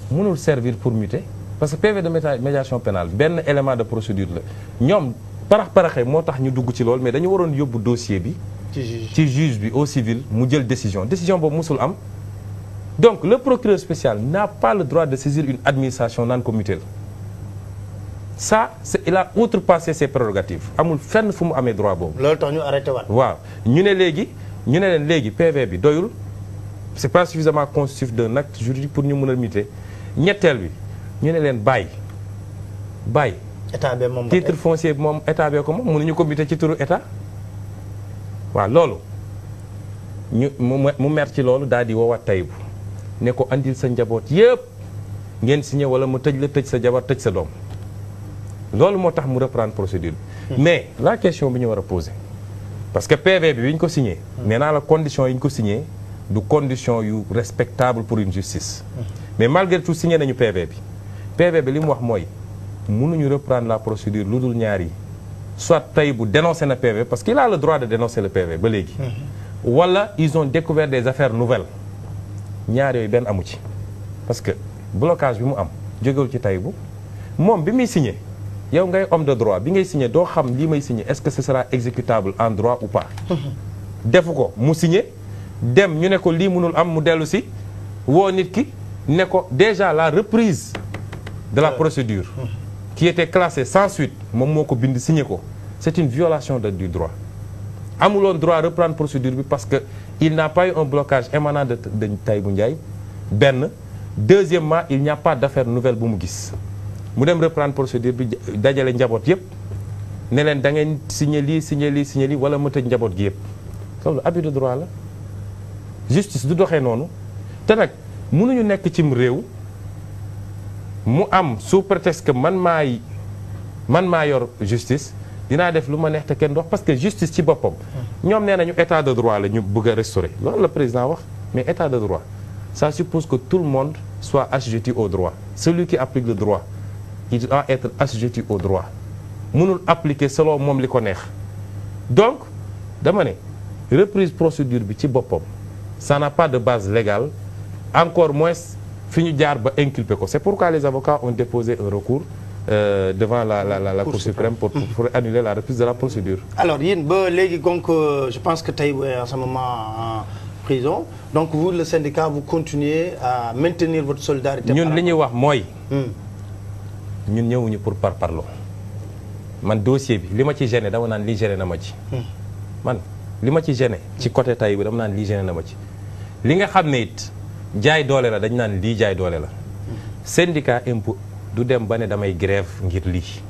mënul servir pour muter parce que PV de médiation pénale benn élément de procédure la ñoom. paraxe moo tax ñu dugg ci loolu mais dañu waroon yóbbu dossier bi ci juge bi au civil mu jël décision boobu musul am donc le procureur spécial n'a pas le droit de saisir une administration non commutuelle ça il a outrepassé ses prérogatives amul fenn fu mu amee droit boobu. loolu tax ñu arrêté waat. waaw ñu ne leen léegi PV bi doyul c'est pas suffisamment constitutif d'un acte juridique pour ñu mën a muter ñetteel bi ñu ne leen bàyyi. état bi moom titre foncier bi moom état bee ko moom mënuñu ko muter ci turu état waaw loolu mu mer ci loolu daal di woowaat Taïbu ne ko andil sa njaboot yëpp ngeen signé wala ma tëj la tëj sa jabar tëj sa doom loolu moo tax mu reprendre procédure bi mais la question bi ñu war a poser parce que PV bi ñu ko signé nee naa la condition yi ñu ko signé du condition yu respectable pour une justice mais malgré tout signé nañu PV bi li mu wax mooy mënuñu reprendre la procédure lu dul ñaar yi soit Taïbu dénoncé na PV parce qu'il a le droit de dénoncer le PV ba léegi wala ils ont découvert des affaires nouvelles ñaar yooyu benn amu ci parce que blocage bi mu am jógewul ci Taïbu moom bi muy signé yow ngay homme de droit bi ngay signé doo xam lii may signé est-ce que ce sera exécutable en droit ou pas defu ko mu signé dem ñu ne ko lii mënul am mu dellu si woo nit ki ne ko déjà la reprise de la procédure qui était classée sans suite moom moo ko bind signé ko c'est une violation du droit amuloon droit reprendre procédure bi parce que il n'a pas eu un blocage émanant de Taïbu Ndiaye benn deuxièmement il n'y a pas d'affaire nouvelle bu mu gis mu dem reprendre procédure bi dajale njaboot yëpp ne leen da ngeen signé lii wala ma tëj njaboot gi yëpp loolu abus de droit la justice du doxee noonu te nag mënuñu nekk cim réew mu am sous prétexte que man maa yor justice dinaa def lu ma neex te kenn dox parce que justice ci boppam ñoom nee nañu état de droit la ñu bëgg a restaurer loolu la président wax mais état de droit ça suppose que tout le monde soit assujetti au droit celui qui applique le droit il doit être assujetti au droit mënul appliquer selon moom li ko neex donc dama ne reprise procédure bi ci boppam ça n'a pas de base légale encore moins fi ñu jaar ba inculper ko c'est pourquoi les avocats ont déposé un recours devant la Cour suprême pour annuler la reprise de la procédure. Alors yéen ba léegi donc je pense que Taïbu est en ce moment en prison donc vous le syndicat vous continuez à maintenir votre solidarité. ñun li ñuy wax mooy. ñun ñëwuñu pour parparloo man dossier bi li ma ci gêné dama naan lii gêné na ma ci. man li ma ci gêné ci côté Taïbu dama naan lii gêné na ma ci li nga xam ne it. jaay doole la dañ naan lii jaay doole la syndicat impôt du dem ba ne damay grève ngir lii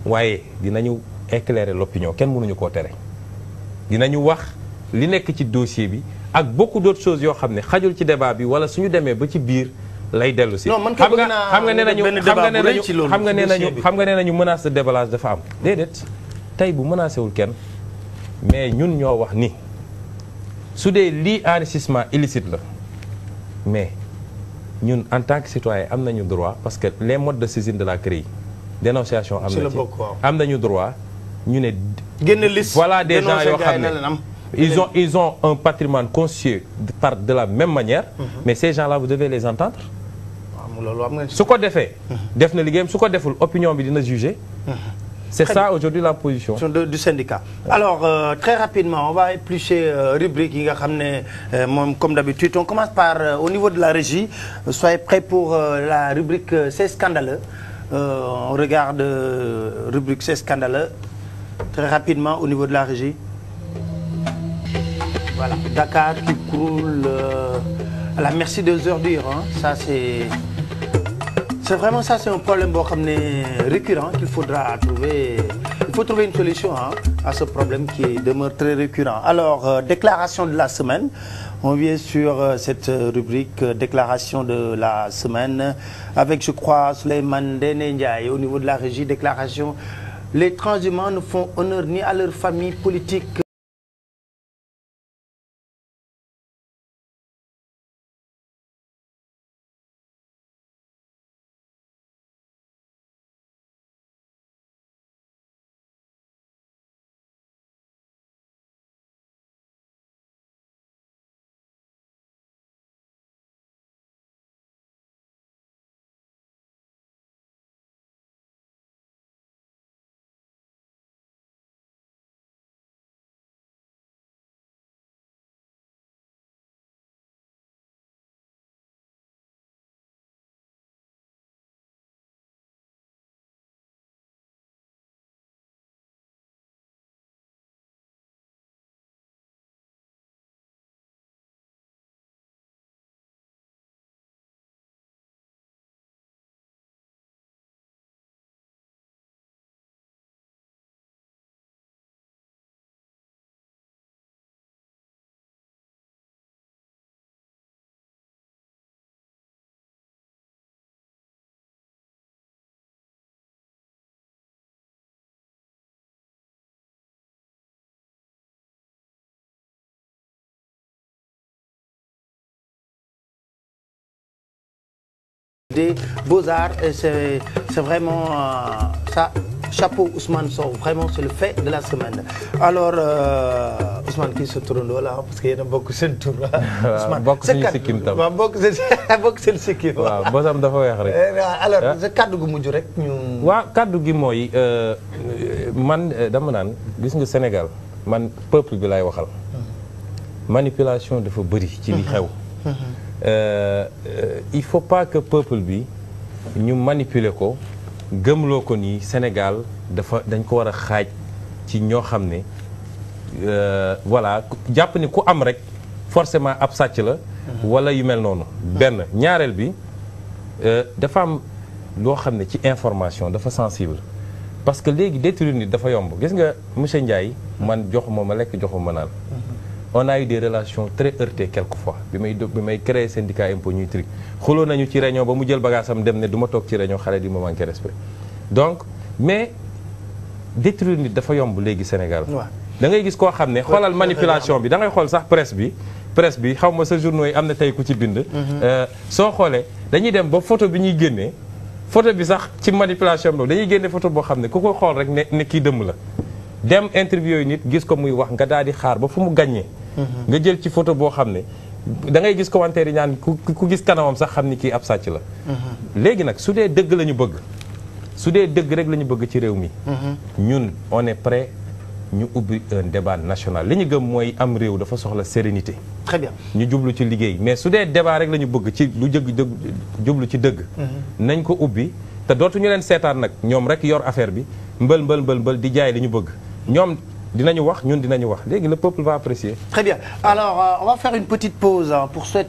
waaye dinañu éclairer l'opinion kenn mënuñu koo tere dinañu wax li nekk ci dossier bi ak beaucoup d'autres choses yoo xam ne xajul ci débat bi wala suñu demee ba ci biir lay dellu si xam nga nee nañu menace de déballage dafa am déedéet tey bu menacé wul kenn mais ñun ñoo wax ni su dee lii enrichissement illicite la mais ñun en tant que citoyen am nañu droit parce que les modes de saisine de la CREI dénonciation am na ci am nañu droit ñu ne voilà des gens yoo xam ne ils ont un patrimoine constitué par de la même manière mais ces gens-là vous devez les entendre su ko defee def na liggéeyam su ko deful opinion bi dina juger C'est ça aujourd'hui la position du syndicat. Alors très rapidement on va éplucher rubrique yi nga xam ne moom comme d'habitude on commence par au niveau de la régie soyez prêts pour la rubrique c'est scandaleux. On regarde rubrique c'est scandaleux très rapidement au niveau de la régie. Voilà, Dakar qui croule à la merci des ordures, hein. Ça c'est vraiment ça, c'est un problème boo xam ne récurrent qu'il faudra trouver. Il faut trouver une solution à ce problème qui demeure très récurrent. Alors déclaration de la semaine. On vient sur cette rubrique déclaration de la semaine avec je crois Souleymane Ndéné Ndiaye au niveau de la régie. Déclaration: les transhumants ne font honneur ni à leur famille politique. Des Beaux-Arts et c'est vraiment ça, chapeau Ousmane Sow, vraiment c'est le fait de la semaine. Alors Ousmane kii sa turandoo la parce que yéen a bokk seen tur. Ousmane bokk suñu sikkim tam waaw bokk seen sikkim. waaw bosam dafa weex rek. alors sa kaddu gu mujj rek ñu. waaw kaddu gi mooy man dama naan gis nga Sénégal man peuple bi lay waxal. Manipulation dafa bëri ci li xew. Il faut pas que peuple bi ñu manipuler ko gëmloo ko nii Sénégal dañ ko war a xaaj ci ñoo xam ne voilà jàpp ni ku am rek forcément ab sàcc la wala yu mel noonu. benn ñaareel bi dafa am loo xam ne ci information dafa sensible parce que léegi détruire nit dafa yomb gis nga monsieur Ndiaye man joxuma ma lekk joxuma naan. On a eu des relations très heurtées quelquefois bi may créer syndicat impôt ñuy tri xuloo nañu ci réunion ba mu jël bagaasam dem ne du ma toog ci réunion xale di ma manqué respect donc mais détruire nit dafa yomb léegi Sénégal. da ngay gis koo xam ne xoolal manipulation bi da ngay xool sax presse bi xaw ma sa journaux yi am na tey ku ci bind. soo xoolee dañuy dem ba photo bi ñuy génnee photo bi sax ci manipulation bi dañuy génne photo boo xam ne ku ko xool rek ne kii dëmm la. dem interview yi nit gis ko muy wax nga daal di xaar ba fu mu gàññee nga jël ci photo boo xam ne da ngay gis commentaire yi ñaan ku gis kanamam sax xam ni kii ab sàcc la. léegi nag su dee dëgg la ñu bëgg su dee dëgg rek la ñu bëgg ci réew mi. ñun on est prêt ñu ubbi un débat national li ñu gëm mooy am réew dafa soxla sérénité. très bien ñu jublu ci liggéey mais su dee débat rek la ñu bëgg ci lu jublu ci dëgg. nañ ko ubbi te dootuñu leen seetaan nag ñoom rek yor affaire bi mbël di jaay li ñu bëgg. ñoom dinañu wax ñun dinañu wax léegi le peuple va apprécier. Très bien. Alors on va faire une petite pause pour souhaiter